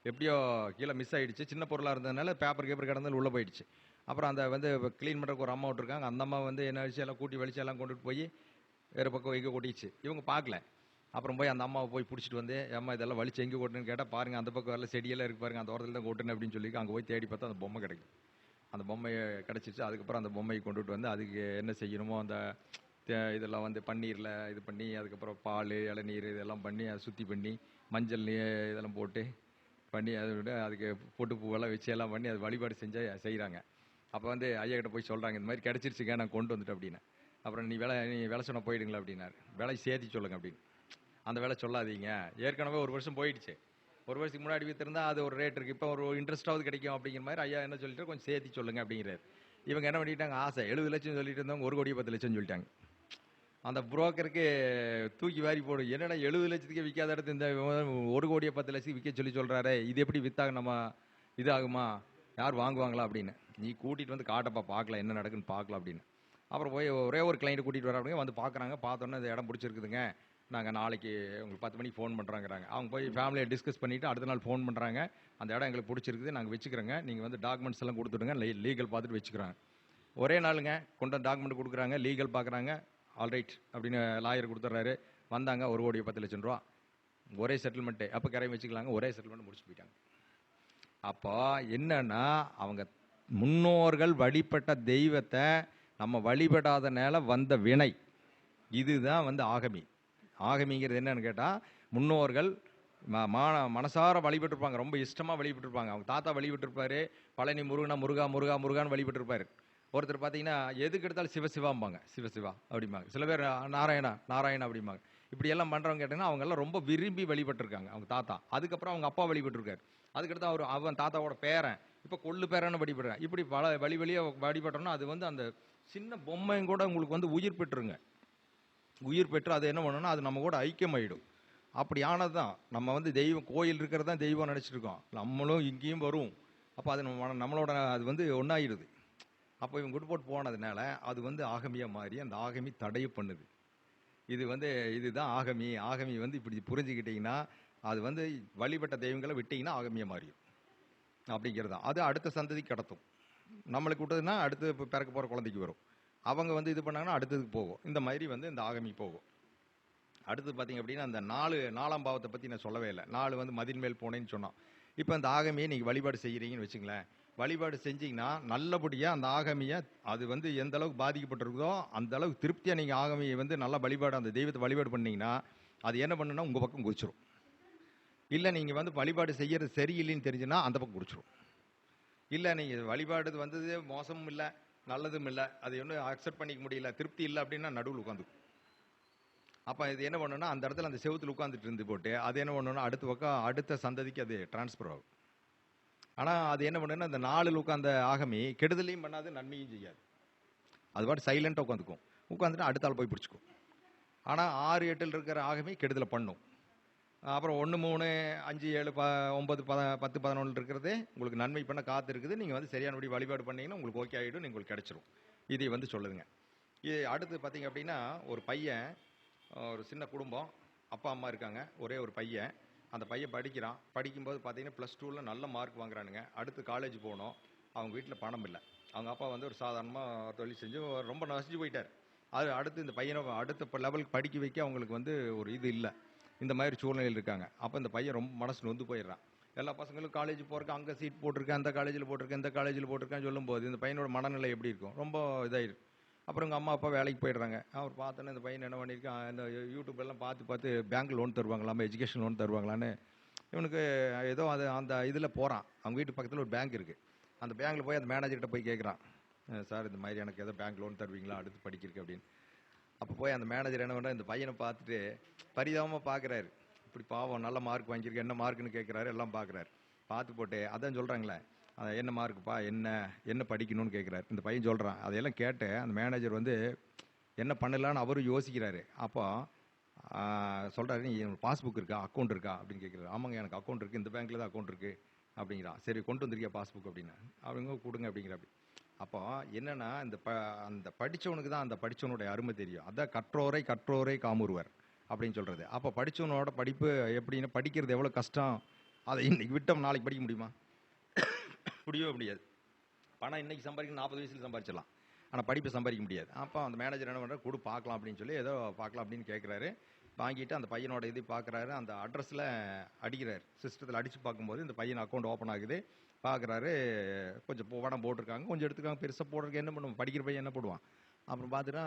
எப்படியோ கீழே மிஸ் ஆகிடுச்சு, சின்ன பொருளாக இருந்ததுனால பேப்பர் கிடந்தாலும் உள்ளே போயிடுச்சு. அப்புறம் அந்த வந்து க்ளீன் பண்ணுறதுக்கு ஒரு அம்மா விட்டுருக்காங்க. அந்த அம்மா வந்து என்ன வச்சு எல்லாம் கூட்டி வலிச்சு எல்லாம் கொண்டுட்டு போய் வேறு பக்கம் எங்கே கொட்டிச்சு, இவங்க பார்க்கல. அப்புறம் போய் அந்த அம்மாவை போய் பிடிச்சிட்டு வந்து, அம்மா இதெல்லாம் வலிச்சு எங்கே கொட்டுன்னு கேட்டால், பாருங்கள் அந்த பக்கம் எல்லாம் செடியெல்லாம் இருக்கு பாருங்கள், அந்த ஓரத்தில் தான் கொட்டுன்னு அப்படின்னு சொல்லி அங்கே போய் தேடி பார்த்தா அந்த பொம்மை கிடைக்கும். அந்த பொம்மையை கிடச்சிச்சு. அதுக்கப்புறம் அந்த பொம்மையை கொண்டுட்டு வந்து அதுக்கு என்ன செய்யணுமோ அந்த இதெல்லாம் வந்து பன்னீரில் இது பண்ணி, அதுக்கப்புறம் பால் இளநீர் இதெல்லாம் பண்ணி அதை சுற்றி பண்ணி மஞ்சள் இதெல்லாம் போட்டு பண்ணி அதை விட அதுக்கு பொட்டு பூவெல்லாம் வச்சு எல்லாம் பண்ணி அது வழிபாடு செய்கிறாங்க. அப்போ வந்து ஐயா கிட்ட போய் சொல்கிறாங்க, இந்த மாதிரி கிடச்சிருச்சுங்க நான் கொண்டு வந்துட்டேன் அப்படின்னு. அப்புறம் நீ வேலை சொன்ன போயிடுங்களா அப்படின்னாரு. வேலை சேர்த்தி சொல்லுங்க அப்படின்னு. அந்த வேலை சொல்லாதீங்க, ஏற்கனவே ஒரு வருஷம் போயிடுச்சு, ஒரு வருஷத்துக்கு முன்னாடி விற்றுருந்தா அது ஒரு ரேட் இருக்குது, இப்போ ஒரு இன்ட்ரெஸ்ட்டாவது கிடைக்கும் அப்படிங்கிற மாதிரி ஐயா என்ன சொல்லிட்டு கொஞ்சம் சேர்த்தி சொல்லுங்க அப்படிங்கிறாரு. இவங்க என்ன பண்ணிட்டாங்க, ஆசை 70 லட்சம் சொல்லிட்டு இருந்தவங்க 1,10,00,000 சொல்லிட்டாங்க. அந்த புரோக்கருக்கு தூக்கி வாரி போடும், என்னடா 70 லட்சத்துக்கு விற்காத இடத்து இந்த 1,10,00,000 விற்க சொல்கிறாரு, இது எப்படி விற்றாங்க, நம்ம இதாகுமா, யார் வாங்குவாங்களா அப்படின்னு. நீ கூட்டிகிட்டு வந்து காட்டப்பா, பார்க்கலாம் என்ன நடக்குன்னு பார்க்கலாம் அப்படின்னு. அப்புறம் போய் ஒரே ஒரு கிளைண்ட்டை கூட்டிகிட்டு வர அப்படிங்க, வந்து பார்க்குறாங்க. பார்த்தோன்னே இந்த இடம் பிடிச்சிருக்குதுங்க, நாங்கள் நாளைக்கு உங்களுக்கு 10 மணிக்கு ஃபோன் பண்ணுறாங்கிறாங்க. அவங்க போய் ஃபேமிலியை டிஸ்கஸ் பண்ணிவிட்டு அடுத்த நாள் ஃபோன் பண்ணுறாங்க, அந்த இடம் எங்களுக்கு பிடிச்சிருக்குது, நாங்கள் வச்சுக்கிறோங்க, நீங்கள் வந்து டாக்குமெண்ட்ஸ் எல்லாம் கொடுத்துடுங்க, லீகல் பார்த்துட்டு வச்சுக்கிறாங்க. ஒரே நாளுங்க கொண்டு டாக்குமெண்ட் கொடுக்குறாங்க, லீகல் பார்க்குறாங்க, ஆல்ரைட் அப்படின்னு லாயர் கொடுத்துட்றாரு. வந்தாங்க, 1,10,00,000 ரூபா ஒரே செட்டில்மெண்ட்டு. அப்போ கரையை வச்சுக்கலாங்க, ஒரே செட்டில்மெண்ட் முடிச்சு போயிட்டாங்க. அப்போ என்னன்னா, அவங்க முன்னோர்கள் வழிபட்ட தெய்வத்தை நம்ம வழிபடாதனால வந்த வினை, இதுதான் வந்து ஆகமி. ஆகமிங்கிறது என்னன்னு கேட்டால், முன்னோர்கள் மனசார வழிபட்டுருப்பாங்க, ரொம்ப இஷ்டமாக வழிபட்டுருப்பாங்க. அவங்க தாத்தா வழிபட்டுருப்பாரு, பழனி முருகனா முருகா முருகா முருகான்னு வழிபட்டுருப்பாரு. ஒருத்தர் பார்த்தீங்கன்னா எதுக்கு எடுத்தாலும் சிவசிவாம்பாங்க, சிவசிவா அப்படிம்பாங்க. சில பேர் நாராயணா நாராயணா அப்படிம்பாங்க. இப்படி எல்லாம் பண்றவங்க கேட்டீங்கன்னா அவங்க எல்லாம் ரொம்ப விரும்பி வழிபட்டிருக்காங்க அவங்க தாத்தா. அதுக்கப்புறம் அவங்க அப்பா வழிபட்டிருக்காரு. அதுக்கடுத்து அவன் தாத்தாவோட பேரன் இப்ப கொள்ளு பேரன்னு வழிபடுறான். இப்படி பல வழி வழியா வழிபட்டோம்னா அது வந்து அந்த சின்ன பொம்மையும் கூட உங்களுக்கு வந்து உயிர் பெற்றுருங்க. உயிர் பெற்று அது என்ன பண்ணணும்னா அது நம்ம கூட ஐக்கியமாயிடும். அப்படி ஆனதுதான் நம்ம வந்து தெய்வம் கோயில் இருக்கிறது தான் தெய்வம் நினைச்சிட்டு இருக்கோம். நம்மளும் இங்கேயும் வரும். அப்போ அது நம்மளோட அது வந்து ஒன்னாயிடுது. அப்போ இவங்க விட்டு போட்டு போனதுனால அது வந்து ஆகமியா மாறி அந்த ஆகமி தடை பண்ணுது. இது வந்து இதுதான் ஆகமி. ஆகமி வந்து இப்படி புரிஞ்சுக்கிட்டீங்கன்னா அது வந்து வழிபட்ட தெய்வங்களை விட்டீங்கன்னா ஆகமியா மாறிடும் அப்படிங்கிறது தான். அது அடுத்த சந்ததிக்கு கடத்தும். நம்மளுக்கு விட்டதுன்னா அடுத்து இப்போ பிறக்க போகிற குழந்தைக்கு வரும். அவங்க வந்து இது பண்ணாங்கன்னா அடுத்ததுக்கு போகும். இந்த மாதிரி வந்து இந்த ஆகமி போகும். அடுத்து பார்த்தீங்க அப்படின்னா அந்த 4ஆம் பாவத்தை பற்றி நான் சொல்லவே இல்லை. 4 வந்து மதின் மேல் போனேன்னு சொன்னோம். இப்போ அந்த ஆகமியை நீங்கள் வழிபாடு செய்கிறீங்கன்னு வச்சுங்களேன். வழிபாடு செஞ்சீங்கன்னா நல்லபடியாக அந்த ஆகமியை அது வந்து எந்த அளவுக்கு பாதிக்கப்பட்டிருக்குதோ அந்த அளவுக்கு திருப்தியாக நீங்கள் ஆகமியை வந்து நல்லா வழிபாடு அந்த தெய்வத்தை வழிபாடு பண்ணீங்கன்னா அது என்ன பண்ணுன்னா உங்கள் பக்கம் குறிச்சிரும். இல்லை நீங்கள் வந்து வழிபாடு செய்யறது சரியில்லைன்னு தெரிஞ்சுன்னா அந்த பக்கம் குறிச்சிரும். இல்லை நீங்கள் வழிபாடு வந்தது மோசமும் இல்லை நல்லதும் இல்லை அது ஒன்றும் அக்செப்ட் பண்ணிக்க முடியல திருப்தி இல்லை அப்படின்னா நடுவில் உட்காந்துக்கும். அப்போ இது என்ன பண்ணணும்னா அந்த இடத்துல அந்த செவுத்துல உட்காந்துட்டு இருந்து போட்டு அது என்ன பண்ணணும்னா அடுத்த பக்கம் அடுத்த சந்ததிக்கு அது டிரான்ஸ்ஃபர் ஆகும். ஆனால் அது என்ன பண்ணுன்னா அந்த 4 உட்காந்த ஆகமி கெடுதலையும் பண்ணாது நன்மையும் செய்யாது. அது பாட்டு சைலண்டாக உட்காந்துக்கும். உட்காந்துட்டு அடுத்த ஆள் போய் பிடிச்சிக்கும். ஆனால் 6, 8 இருக்கிற ஆகமி கெடுதலை பண்ணும். அப்புறம் 1, 3, 5, 7, 9, 10, 11 இருக்கிறது உங்களுக்கு நன்மை பண்ண காத்து இருக்குது. நீங்கள் வந்து சரியானபடி வழிபாடு பண்ணீங்கன்னா உங்களுக்கு ஓகே ஆகிடும். உங்களுக்கு கிடைச்சிரும். இதை வந்து சொல்லுதுங்க. இது அடுத்து பார்த்தீங்க அப்படின்னா ஒரு பையன் ஒரு சின்ன குடும்பம் அப்பா அம்மா இருக்காங்க. ஒரே ஒரு பையன். அந்த பையன் படிக்கிறான். படிக்கும்போது பார்த்தீங்கன்னா +2ல நல்ல மார்க் வாங்குறானுங்க. அடுத்து காலேஜ் போகணும். அவங்க வீட்டில் பணம் இல்லை. அவங்க அப்பா வந்து ஒரு சாதாரணமாக தொழில் செஞ்சு ரொம்ப நசிஞ்சு போயிட்டார். அது அடுத்து இந்த பையனை அடுத்த லெவலுக்கு படிக்க வைக்க அவங்களுக்கு வந்து ஒரு இது இல்லை. இந்த மாதிரி சூழ்நிலையில் இருக்காங்க. அப்போ இந்த பையன் ரொம்ப மனசு நொந்து போயிடுறான். எல்லா பசங்களும் காலேஜ் போகிறக்கு அங்கே சீட் போட்டிருக்கேன் அந்த காலேஜில் போட்டிருக்கேன் இந்த காலேஜில் போட்டிருக்கேன்னு சொல்லும்போது இந்த பையனோட மனநிலை எப்படி இருக்கும்? ரொம்ப இதாயிருக்கு. அப்புறம் எங்கள் அம்மா அப்பா வேலைக்கு போயிடுறாங்க. அவர் பார்த்தோன்னே இந்த பையன் என்ன பண்ணியிருக்கான் இந்த யூடியூப் எல்லாம் பார்த்து பேங்க் லோன் தருவாங்களாமா எஜுகேஷன் லோன் தருவாங்களான்னு இவனுக்கு ஏதோ அது அந்த இதில் போகிறான். அவங்க வீட்டு பக்கத்தில் ஒரு பேங்க் இருக்குது. அந்த பேங்க்கில் போய் அந்த மேனேஜர்கிட்ட போய் கேட்குறான், சார் இந்த மாதிரி எனக்கு ஏதோ பேங்க் லோன் தருவீங்களா அடுத்து படிக்கிறதுக்கு அப்படின்னு. அப்போ போய் அந்த மேனேஜர் என்ன பண்ணுறா இந்த பையனை பார்த்துட்டு பரிதாபமாக பார்க்குறாரு. இப்படி பாவம் நல்ல மார்க் வாங்கியிருக்க என்ன மார்க்குன்னு கேட்குறாரு. எல்லாம் பார்க்குறாரு. பார்த்து போட்டு அதான் சொல்கிறாங்களே என்ன மார்க்குப்பா என்ன படிக்கணும்னு கேட்குறாரு. இந்த பையன் சொல்கிறான். அதையெல்லாம் கேட்டு அந்த மேனேஜர் வந்து என்ன பண்ணலான்னு அவரும் யோசிக்கிறாரு. அப்போ சொல்கிறாரு, நீ பாஸ்புக் இருக்கா அக்கௌண்ட் இருக்கா அப்படின்னு கேட்குறாரு. ஆமாங்க எனக்கு அக்கௌண்ட் இருக்குது இந்த பேங்க்கில் தான் அக்கௌண்ட் இருக்குது அப்படிங்கிறான். சரி கொண்டு வந்திருக்கியா பாஸ்புக் அப்படின்னா அவங்க கொடுங்க அப்படிங்கிறாப்படி. அப்போ என்னன்னா அந்த படித்தவனுக்கு தான் அந்த படித்தவனுடைய அருமை தெரியும். அதான் கற்றோரை காமுறுவர் அப்படின்னு சொல்கிறது. அப்போ படித்தவனோட படிப்பு எப்படின்னா படிக்கிறது எவ்வளோ கஷ்டம். அதை இன்னைக்கு விட்டோம் நாளைக்கு படிக்க முடியுமா? முடியவே முடியாது. பணம் இன்னைக்கு சம்பாதிக்கணும் 40 வயசுல சம்பாதிச்சிடலாம். ஆனால் படிப்பை சம்பாதிக்க முடியாது. அப்போ அந்த மேனேஜர் என்ன பண்ணுறாரு கொடு பார்க்கலாம் அப்படின்னு சொல்லி ஏதோ பார்க்கலாம் அப்படின்னு கேட்குறாரு. வாங்கிட்டு அந்த பையனோட இது பார்க்குறாரு. அந்த அட்ரஸில் அடிக்கிறார். சிஸ்டத்தில் அடித்து பார்க்கும்போது இந்த பையன் அக்கௌண்ட் ஓப்பன் ஆகுது. பார்க்குறாரு. கொஞ்சம் பணம் போட்டிருக்காங்க. கொஞ்சம் எடுத்துக்காங்க. பெருசாக போடுறதுக்கு என்ன பண்ணுவோம் படிக்கிற பையன் என்ன போடுவான். அப்புறம் பார்த்துட்டா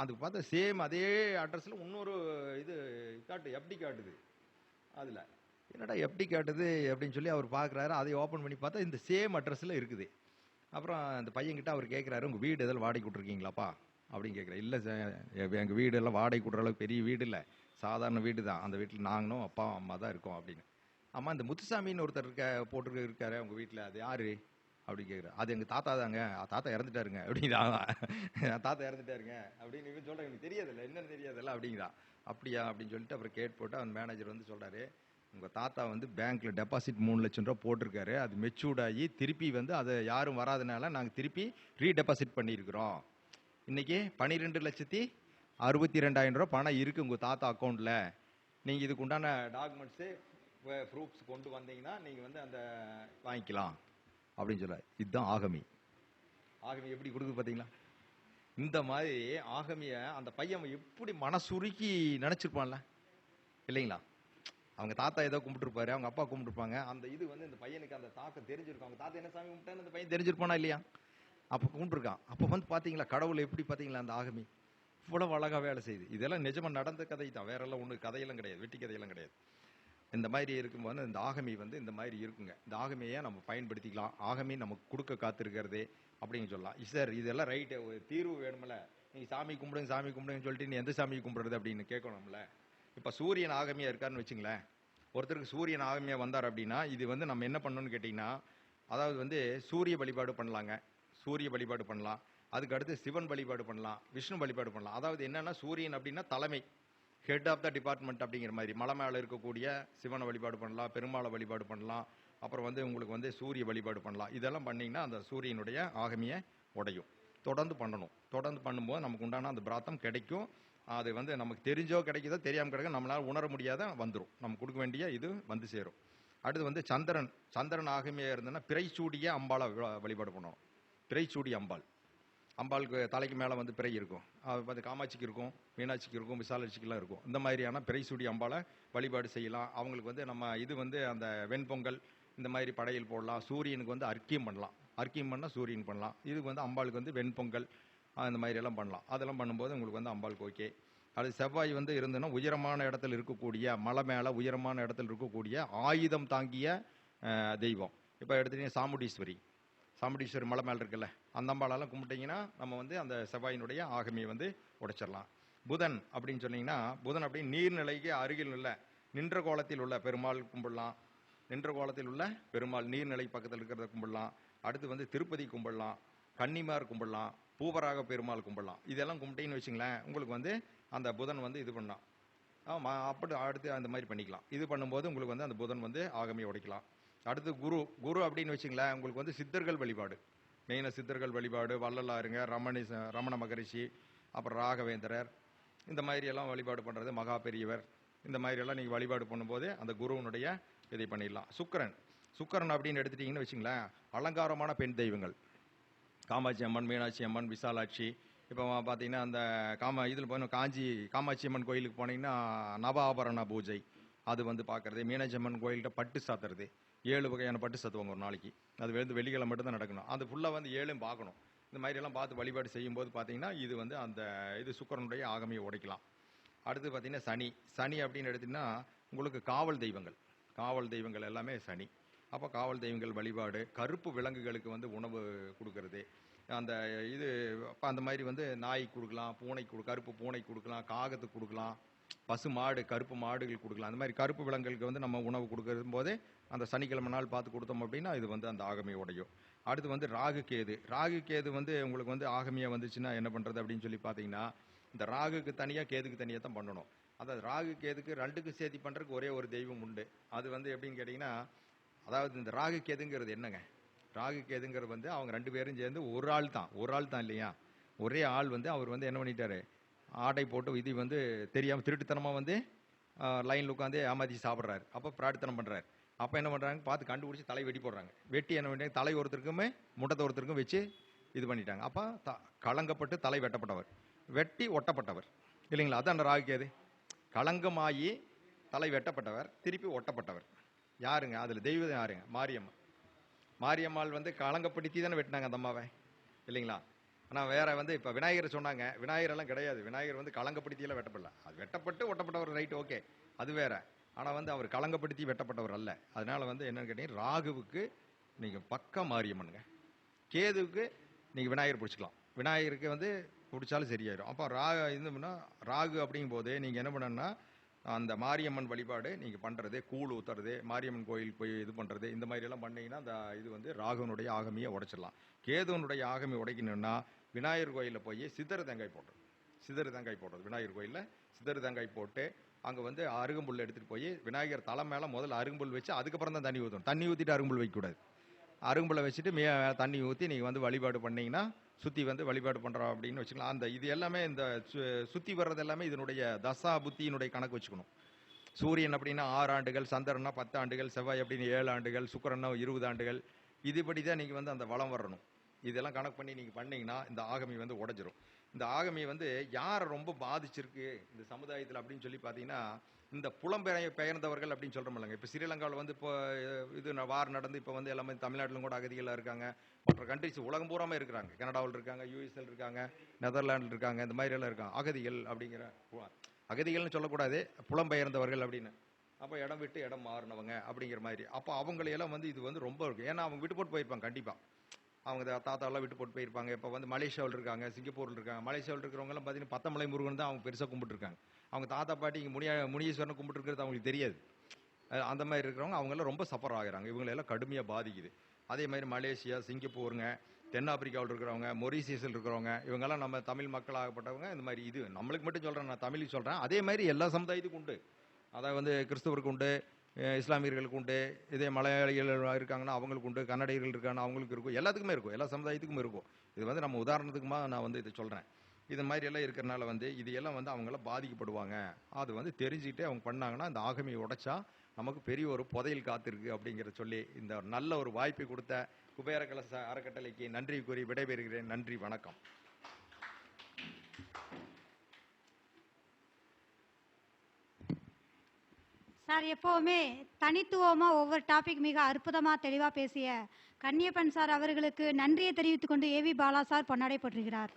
அதுக்கு பார்த்தா சேம் அதே அட்ரஸில் இன்னொரு இது எப்படி காட்டுது. அதில் என்னடா எப்படி காட்டுது அப்படின்னு சொல்லி அவர் பார்க்குறாரு. அதை ஓப்பன் பண்ணி பார்த்தா இந்த சேம் அட்ரஸில் இருக்குது. அப்புறம் அந்த பையன்கிட்ட அவர் கேட்குறாரு, உங்கள் வீடு எதாவது வாடகை விட்ருக்கீங்களாப்பா அப்படின்னு கேட்குறாரு. இல்லை சார் எங்கள் வீடு எல்லாம் வாடகை விட்ற அளவுக்கு பெரிய வீடு இல்லை சாதாரண வீடு தான். அந்த வீட்டில் நாங்களும் அப்பா அம்மா தான் இருக்கோம் அப்படின்னு. ஆமாம் இந்த முத்துசாமின்னு ஒருத்தர் இருக்காரு உங்கள் வீட்டில் அது யாரு அப்படின்னு கேட்குறாரு. அது எங்கள் தாத்தா தாங்க. தாத்தா இறந்துட்டாருங்க அப்படிங்கிறான். தாத்தா இறந்துட்டாருங்க அப்படின்னு இவன் சொல்கிறேன் எனக்கு தெரியாதில்ல என்னன்னு தெரியாதில்ல அப்படிங்கிறான். அப்படியா அப்படின்னு சொல்லிட்டு அப்புறம் கேட் போட்டு அவன் மேனேஜர் வந்து சொல்கிறாரு, உங்கள் தாத்தா வந்து பேங்க்கில் டெபாசிட் 3 லட்சம் ரூபா போட்டிருக்காரு. அது மெச்சூர்ட் ஆகி திருப்பி வந்து அதை யாரும் வராதனால நாங்கள் திருப்பி ரீடெபாசிட் பண்ணியிருக்கிறோம். இன்றைக்கி 12,62,200 ரூபா பணம் இருக்குது உங்கள் தாத்தா அக்கௌண்ட்டில். நீங்கள் இதுக்கு உண்டான டாக்குமெண்ட்ஸு ப்ரூஃப்ஸ் கொண்டு வந்தீங்கன்னா நீங்கள் வந்து அந்த வாங்கிக்கலாம் அப்படின்னு சொல்ல. இதுதான் ஆகமி. ஆகமி எப்படி கொடுக்குது பார்த்தீங்களா? இந்த மாதிரி ஆகமியை அந்த பையன் எப்படி மனசுருக்கி நினச்சிருப்பான்ல இல்லைங்களா? அவங்க தாத்தா ஏதோ கும்பிட்டுருப்பாரு, அவங்க அப்பா கும்பிட்டுருப்பாங்க. அந்த இது வந்து இந்த பையனுக்கு அந்த தாக்கம் தெரிஞ்சிருக்கும். அவங்க தாத்தா என்ன சாமி கும்பிட்டான்னு அந்த பையன் தெரிஞ்சிருப்பானா இல்லையா? அப்போ கும்பிட்டுருக்கான். அப்போ வந்து பார்த்தீங்களா கடவுளை எப்படி பார்த்தீங்களா அந்த ஆகமி இவ்வளவு அழகாக வேலை செய்யுது. இதெல்லாம் நிஜமாக நடந்த கதை தான். வேற எல்லாம் ஒன்று கதையெல்லாம் கிடையாது. வெட்டி கதையெல்லாம் கிடையாது. இந்த மாதிரி இருக்கும்போது இந்த ஆகமி வந்து இந்த மாதிரி இருக்குங்க. இந்த ஆகமியை நம்ம பயன்படுத்திக்கலாம். ஆகமி நமக்கு கொடுக்க காத்திருக்கிறது அப்படின்னு சொல்லலாம். சார் இதெல்லாம் ரைட்டு ஒரு தீர்வு வேணுமில்ல. நீங்கள் சாமி கும்பிடுங்கன்னு சொல்லிட்டு நீ எந்த சாமியை கும்பிடுறது அப்படின்னு கேட்கணும்ல. இப்போ சூரியன் ஆகமியாக இருக்காருன்னு வச்சுங்களேன். ஒருத்தருக்கு சூரியன் ஆகமியாக வந்தார் அப்படின்னா இது வந்து நம்ம என்ன பண்ணணும்னு கேட்டிங்கன்னா, அதாவது வந்து சூரிய வழிபாடு பண்ணலாங்க. சூரிய வழிபாடு பண்ணலாம். அதுக்கு அடுத்து சிவன் வழிபாடு பண்ணலாம், விஷ்ணு வழிபாடு பண்ணலாம். அதாவது என்னன்னா சூரியன் அப்படின்னா தலைமை, ஹெட் ஆஃப் த டிபார்ட்மெண்ட் அப்படிங்கிற மாதிரி. மலை மேலே இருக்கக்கூடிய சிவனை வழிபாடு பண்ணலாம், பெருமாளை வழிபாடு பண்ணலாம், அப்புறம் வந்து உங்களுக்கு வந்து சூரிய வழிபாடு பண்ணலாம். இதெல்லாம் பண்ணிங்கன்னா அந்த சூரியனுடைய ஆகமியை உடையும். தொடர்ந்து பண்ணணும். தொடர்ந்து பண்ணும்போது நமக்கு உண்டான அந்த பிராத்தம் கிடைக்கும். அது வந்து நமக்கு தெரிஞ்சோ கிடைக்குதோ தெரியாமல் கிடைக்கும், நம்மளால் உணர முடியாத வந்துடும். நம்ம கொடுக்க வேண்டிய இது வந்து சேரும். அடுத்து வந்து சந்திரன். சந்திரன் ஆகமியாக இருந்ததுன்னா பிறைச்சூடிய அம்பாளை வழிபாடு பண்ணணும். பிறைச்சூடிய அம்பாள். அம்பாளுக்கு தலைக்கு மேலே வந்து பிறை இருக்கும். அது பார்த்து காமாட்சிக்கு இருக்கும், மீனாட்சிக்கு இருக்கும், விசாலாட்சிக்கெல்லாம் இருக்கும். இந்த மாதிரியான பிறைசூடி அம்பாளை வழிபாடு செய்யலாம். அவங்களுக்கு வந்து நம்ம இது வந்து அந்த வெண்பொங்கல் இந்த மாதிரி படையல் போடலாம். சூரியனுக்கு வந்து அர்க்கியம் பண்ணலாம். அர்க்கியம் பண்ணால் சூரியன் பண்ணலாம். இதுக்கு வந்து அம்பாளுக்கு வந்து வெண்பொங்கல் அந்த மாதிரி எல்லாம் பண்ணலாம். அதெல்லாம் பண்ணும்போது உங்களுக்கு வந்து அம்பாளுக்கு ஓகே. அது செவ்வாய் வந்து இருந்ததுன்னா உயரமான இடத்துல இருக்கக்கூடிய, மலை மேலே உயரமான இடத்துல இருக்கக்கூடிய ஆயுதம் தாங்கிய தெய்வம். இப்போ எடுத்துட்டீங்கன்னா சாமுண்டீஸ்வரி. சாமுண்டீஸ்வரி மலை மேலே இருக்குல்ல, அந்த அம்பாலெல்லாம் கும்பிட்டீங்கன்னா நம்ம வந்து அந்த செவ்வாயினுடைய ஆகமியை வந்து உடைச்சிடலாம். புதன் அப்படின்னு சொன்னீங்கன்னா, புதன் அப்படின்னு நீர்நிலைக்கு அருகில் உள்ள நின்ற கோலத்தில் உள்ள பெருமாள் கும்பிடலாம். நின்ற கோலத்தில் உள்ள பெருமாள் நீர்நிலை பக்கத்தில் இருக்கிறத கும்பிடலாம். அடுத்து வந்து திருப்பதி கும்பிடலாம், கன்னிமார் கும்பிடலாம், பூவராக பெருமாள் கும்பிடலாம். இதெல்லாம் கும்பிட்டீங்கன்னு வச்சுங்களேன், உங்களுக்கு வந்து அந்த புதன் வந்து இது பண்ணலாம். அப்படி அடுத்து அந்த மாதிரி பண்ணிக்கலாம். இது பண்ணும்போது உங்களுக்கு வந்து அந்த புதன் வந்து ஆகமியை உடைக்கலாம். அடுத்து குரு. குரு அப்படின்னு வச்சுங்களேன், உங்களுக்கு வந்து சித்தர்கள் வழிபாடு, மெயினாக சித்தர்கள் வழிபாடு, வள்ளலாருங்க, ரமண மகரிஷி, அப்புறம் ராகவேந்திரர், இந்த மாதிரி எல்லாம் வழிபாடு பண்ணுறது, மகா பெரியவர், இந்த மாதிரி எல்லாம் நீங்கள் வழிபாடு பண்ணும்போது அந்த குருவனுடைய இதை பண்ணிடலாம். சுக்கிரன். சுக்கிரன் அப்படின்னு எடுத்துட்டீங்கன்னு வச்சுங்களேன், அலங்காரமான பெண் தெய்வங்கள், காமாட்சி அம்மன், மீனாட்சி அம்மன், விசாலாட்சி. இப்போ பார்த்தீங்கன்னா அந்த இதில் போய் காஞ்சி காமாட்சி அம்மன் கோயிலுக்கு போனீங்கன்னா நவ ஆபரண பூஜை அது வந்து பார்க்குறது. மீனாட்சி அம்மன் கோயில்கிட்ட பட்டு சாத்துறது, 7 வகையான பட்டு சாத்துவாங்க ஒரு நாளைக்கு. அது வந்து வெள்ளிக்கிழமை மட்டும் தான் நடக்கணும். அது ஃபுல்லாக வந்து 7ம் பார்க்கணும். இந்த மாதிரியெல்லாம் பார்த்து வழிபாடு செய்யும்போது பார்த்தீங்கன்னா இது வந்து அந்த இது சுக்கிரனுடைய ஆகமியை உடைக்கலாம். அடுத்து பார்த்தீங்கன்னா சனி. சனி அப்படின்னு எடுத்திங்கன்னா உங்களுக்கு காவல் தெய்வங்கள். காவல் தெய்வங்கள் எல்லாமே சனி. அப்போ காவல் தெய்வங்கள் வழிபாடு, கருப்பு விலங்குகளுக்கு வந்து உணவு கொடுக்கறது, அந்த இது அப்போ அந்த மாதிரி வந்து நாய் கொடுக்கலாம், பூனை கருப்பு பூனை கொடுக்கலாம், காகத்துக்கு கொடுக்கலாம், பசு மாடு கருப்பு மாடுகள் கொடுக்கலாம். அந்த மாதிரி கருப்பு விலங்குகளுக்கு வந்து நம்ம உணவு கொடுக்கும் போதே அந்த சனிக்கிழமை நாள் பார்த்து கொடுத்தோம் அப்படின்னா இது வந்து அந்த ஆகமி உடையும். அடுத்து வந்து ராகு கேது. ராகு கேது வந்து உங்களுக்கு வந்து ஆகமியாக வந்துச்சுன்னா என்ன பண்ணுறது அப்படின்னு சொல்லி பார்த்தீங்கன்னா, இந்த ராகுக்கு தனியாக கேதுக்கு தனியாக தான் பண்ணணும். அதாவது ராகு கேதுக்கு ரெண்டுக்கும் சேர்த்து பண்ணுறதுக்கு ஒரே ஒரு தெய்வம் உண்டு. அது வந்து எப்படின்னு கேட்டிங்கன்னா, அதாவது இந்த ராகு கேதுங்கிறது என்னங்க, ராகு கேதுங்கிறது வந்து அவங்க 2 பேரும் சேர்ந்து ஒரு ஆள் தான் இல்லையா, ஒரே ஆள் வந்து அவர் வந்து என்ன பண்ணிட்டாரு, ஆடை போட்டு இது வந்து தெரியாமல் திருட்டுத்தனமாக வந்து லைனில் உட்காந்து ஏமாத்தி சாப்பிட்றாரு. அப்போ பிரார்த்தனை பண்ணுறாரு. அப்போ என்ன பண்ணுறாங்க, பார்த்து கண்டுபிடிச்சி தலை வெட்டி போடுறாங்க. வெட்டி என்ன பண்ணுறாங்க, தலை ஒருத்தருக்குமே முண்டத்தை ஒருத்தருக்கும் வச்சு இது பண்ணிட்டாங்க. அப்போ களங்கப்பட்டு தலை வெட்டப்பட்டவர், வெட்டி ஒட்டப்பட்டவர் இல்லைங்களா, அதான் அந்த ராகு கேது. களங்கமாகி தலை வெட்டப்பட்டவர், திருப்பி ஒட்டப்பட்டவர். யாருங்க அதில் தெய்வம் யாருங்க, மாரியம்மா. மாரியம்மாள் வந்து களங்கப்படுத்தி தானே வெட்டினாங்க அந்த அம்மாவை இல்லைங்களா. ஆனால் வேற வந்து இப்போ விநாயகர் சொன்னாங்க, விநாயகரெல்லாம் கிடையாது. விநாயகர் வந்து களங்கப்படுத்தியெல்லாம் வெட்டப்படல. அது வெட்டப்பட்டு ஒட்டப்பட்டவர், ரைட், ஓகே, அது வேற. ஆனால் வந்து அவர் களங்கப்படுத்தி வெட்டப்பட்டவர் அல்ல. அதனால வந்து என்னன்னு கேட்டீங்கன்னா, ராகுவுக்கு நீங்கள் பக்கா மாரியம்மனுங்க, கேதுவுக்கு நீங்கள் விநாயகர் பிடிச்சிக்கலாம். விநாயகருக்கு வந்து பிடிச்சாலும் சரியாயிடும். அப்போ ராகு அப்படிங்கும் போது நீங்கள் என்ன பண்ணணும்னா, அந்த மாரியம்மன் வழிபாடு நீங்கள் பண்ணுறது, கூழ் ஊற்றுறது, மாரியம்மன் கோயிலுக்கு போய் இது பண்ணுறது, இந்த மாதிரியெல்லாம் பண்ணிங்கன்னா அந்த இது வந்து ராகுனுடைய ஆகமியை உடைச்சிடலாம். கேதுவனுடைய ஆகமி உடைக்கணும்னா விநாயகர் கோயிலில் போய் சிதறு தேங்காய் போடுறது. விநாயகர் கோயிலில் சிதறு தேங்காய் போட்டு அங்கே வந்து அருகம்புல் எடுத்துகிட்டு போய் விநாயகர் தலை மேலே முதல்ல அருகம்புல் வச்சு அதுக்கப்புறம் தான் தண்ணி ஊற்றணும். தண்ணி ஊற்றிட்டு அருகம்புல் வைக்கக்கூடாது. அருகம்புல்லை வச்சுட்டு தண்ணி ஊற்றி நீங்கள் வந்து வழிபாடு பண்ணிங்கன்னா, சுற்றி வந்து வழிபாடு பண்ணுறோம் அப்படின்னு வச்சுக்கலாம். அந்த இது எல்லாமே இந்த சுற்றி வர்றது எல்லாமே இதனுடைய தசா புத்தியினுடைய கணக்கு வச்சுக்கணும். சூரியன் அப்படின்னா 6 ஆண்டுகள், சந்திரன்னா 10 ஆண்டுகள், செவ்வாய் அப்படின்னு 7 ஆண்டுகள், சுக்கிரன்னா 20 ஆண்டுகள். இதுபடி தான் நீங்கள் வந்து அந்த வளம் வரணும். இதெல்லாம் கணக்கு பண்ணி நீங்கள் பண்ணீங்கன்னா இந்த ஆகமி வந்து உடைஞ்சிரும். இந்த ஆகமி வந்து யாரை ரொம்ப பாதிச்சிருக்கு இந்த சமுதாயத்தில் அப்படின்னு சொல்லி பார்த்தீங்கன்னா, இந்த புலம்பெயர்ந்தவர்கள் அப்படின்னு சொல்கிறோம்லங்க. இப்போ ஸ்ரீலங்காவில் வந்து இப்போ இது வார் நடந்து இப்போ வந்து எல்லாமே தமிழ்நாட்டிலும் கூட அகதிகளாக இருக்காங்க. மற்ற கண்ட்ரிஸ் உலகம் பூராமே இருக்கிறாங்க. கனடாவில் இருக்காங்க, யூஎஸ்எல் இருக்காங்க, நெதர்லாண்டில் இருக்காங்க, இந்த மாதிரி எல்லாம் இருக்காங்க. அகதிகள் அப்படிங்கிற, அகதிகள்னு சொல்லக்கூடாது, புலம்பெயர்ந்தவர்கள் அப்படின்னு. அப்போ இடம் விட்டு இடம் மாறினவங்க அப்படிங்கிற மாதிரி. அப்போ அவங்களையெல்லாம் வந்து இது வந்து ரொம்ப இருக்கு. ஏன்னா அவங்க விட்டு போட்டு போயிருப்பாங்க கண்டிப்பாக. அவங்க தாத்தாவெல்லாம் விட்டு போட்டு போயிருப்பாங்க. இப்போ வந்து மலேசியாவில் இருக்காங்க, சிங்கப்பூரில் இருக்காங்க. மலேசியாவில் இருக்கிறவங்கலாம் பார்த்தீங்கன்னா பத்தமலை முருகன் தான் அவங்க பெருசாக கும்பிட்டுருக்காங்க. அவங்க தாத்தா பாட்டி இங்கே முனீஸ்வரனை கும்பிட்டுருக்கிறது அவங்களுக்கு தெரியாது. அந்த மாதிரி இருக்கிறவங்க அவங்கெல்லாம் ரொம்ப சஃபர் ஆகுறாங்க. இவங்களெல்லாம் கடுமையாக பாதிக்குது. அதே மாதிரி மலேசியா, சிங்கப்பூருங்க, தென்னாப்பிரிக்காவில் இருக்கிறவங்க, மொரீசியஸில் இருக்கிறவங்க, இவங்கெல்லாம் நம்ம தமிழ் மக்களாகப்பட்டவங்க. இந்த மாதிரி இது நம்மளுக்கு மட்டும் சொல்கிறேன், நான் தமிழுக்கு சொல்கிறேன். அதே மாதிரி எல்லா சமுதாயத்துக்கும் உண்டு. அதாவது வந்து கிறிஸ்தவருக்கு உண்டு, இஸ்லாமியர்களுக்கு உண்டு, இதே மலையாளிகள் இருக்காங்கன்னா அவங்களுக்கு உண்டு, கன்னடிகள் இருக்காங்கன்னா அவங்களுக்கு இருக்கும், எல்லாத்துக்குமே இருக்கும், எல்லா சமுதாயத்துக்கும் இருக்கும். இது வந்து நம்ம உதாரணத்துக்குமா நான் வந்து இதை சொல்கிறேன். இது மாதிரி எல்லாம் இருக்கிறனால வந்து இது எல்லாம் வந்து அவங்களாம் பாதிக்கப்படுவாங்க. அது வந்து தெரிஞ்சுக்கிட்டே அவங்க பண்ணாங்கன்னா இந்த ஆகமையை உடைச்சா நமக்கு பெரிய ஒரு புதையல் காத்திருக்கு அப்படிங்கிற சொல்லி இந்த நல்ல ஒரு வாய்ப்பை கொடுத்த குபேர கலச அறக்கட்டளைக்கு நன்றி கூறி விடைபெறுகிறேன். நன்றி, வணக்கம். சார், எப்போவுமே தனித்துவமாக ஒவ்வொரு டாபிக் மிக அற்புதமாக தெளிவாக பேசிய கன்னியப்பன் சார் அவர்களுக்கு நன்றியை தெரிவித்துக் கொண்டு ஏவி பாலா சார் பொன்னாடை போற்றுகிறார்.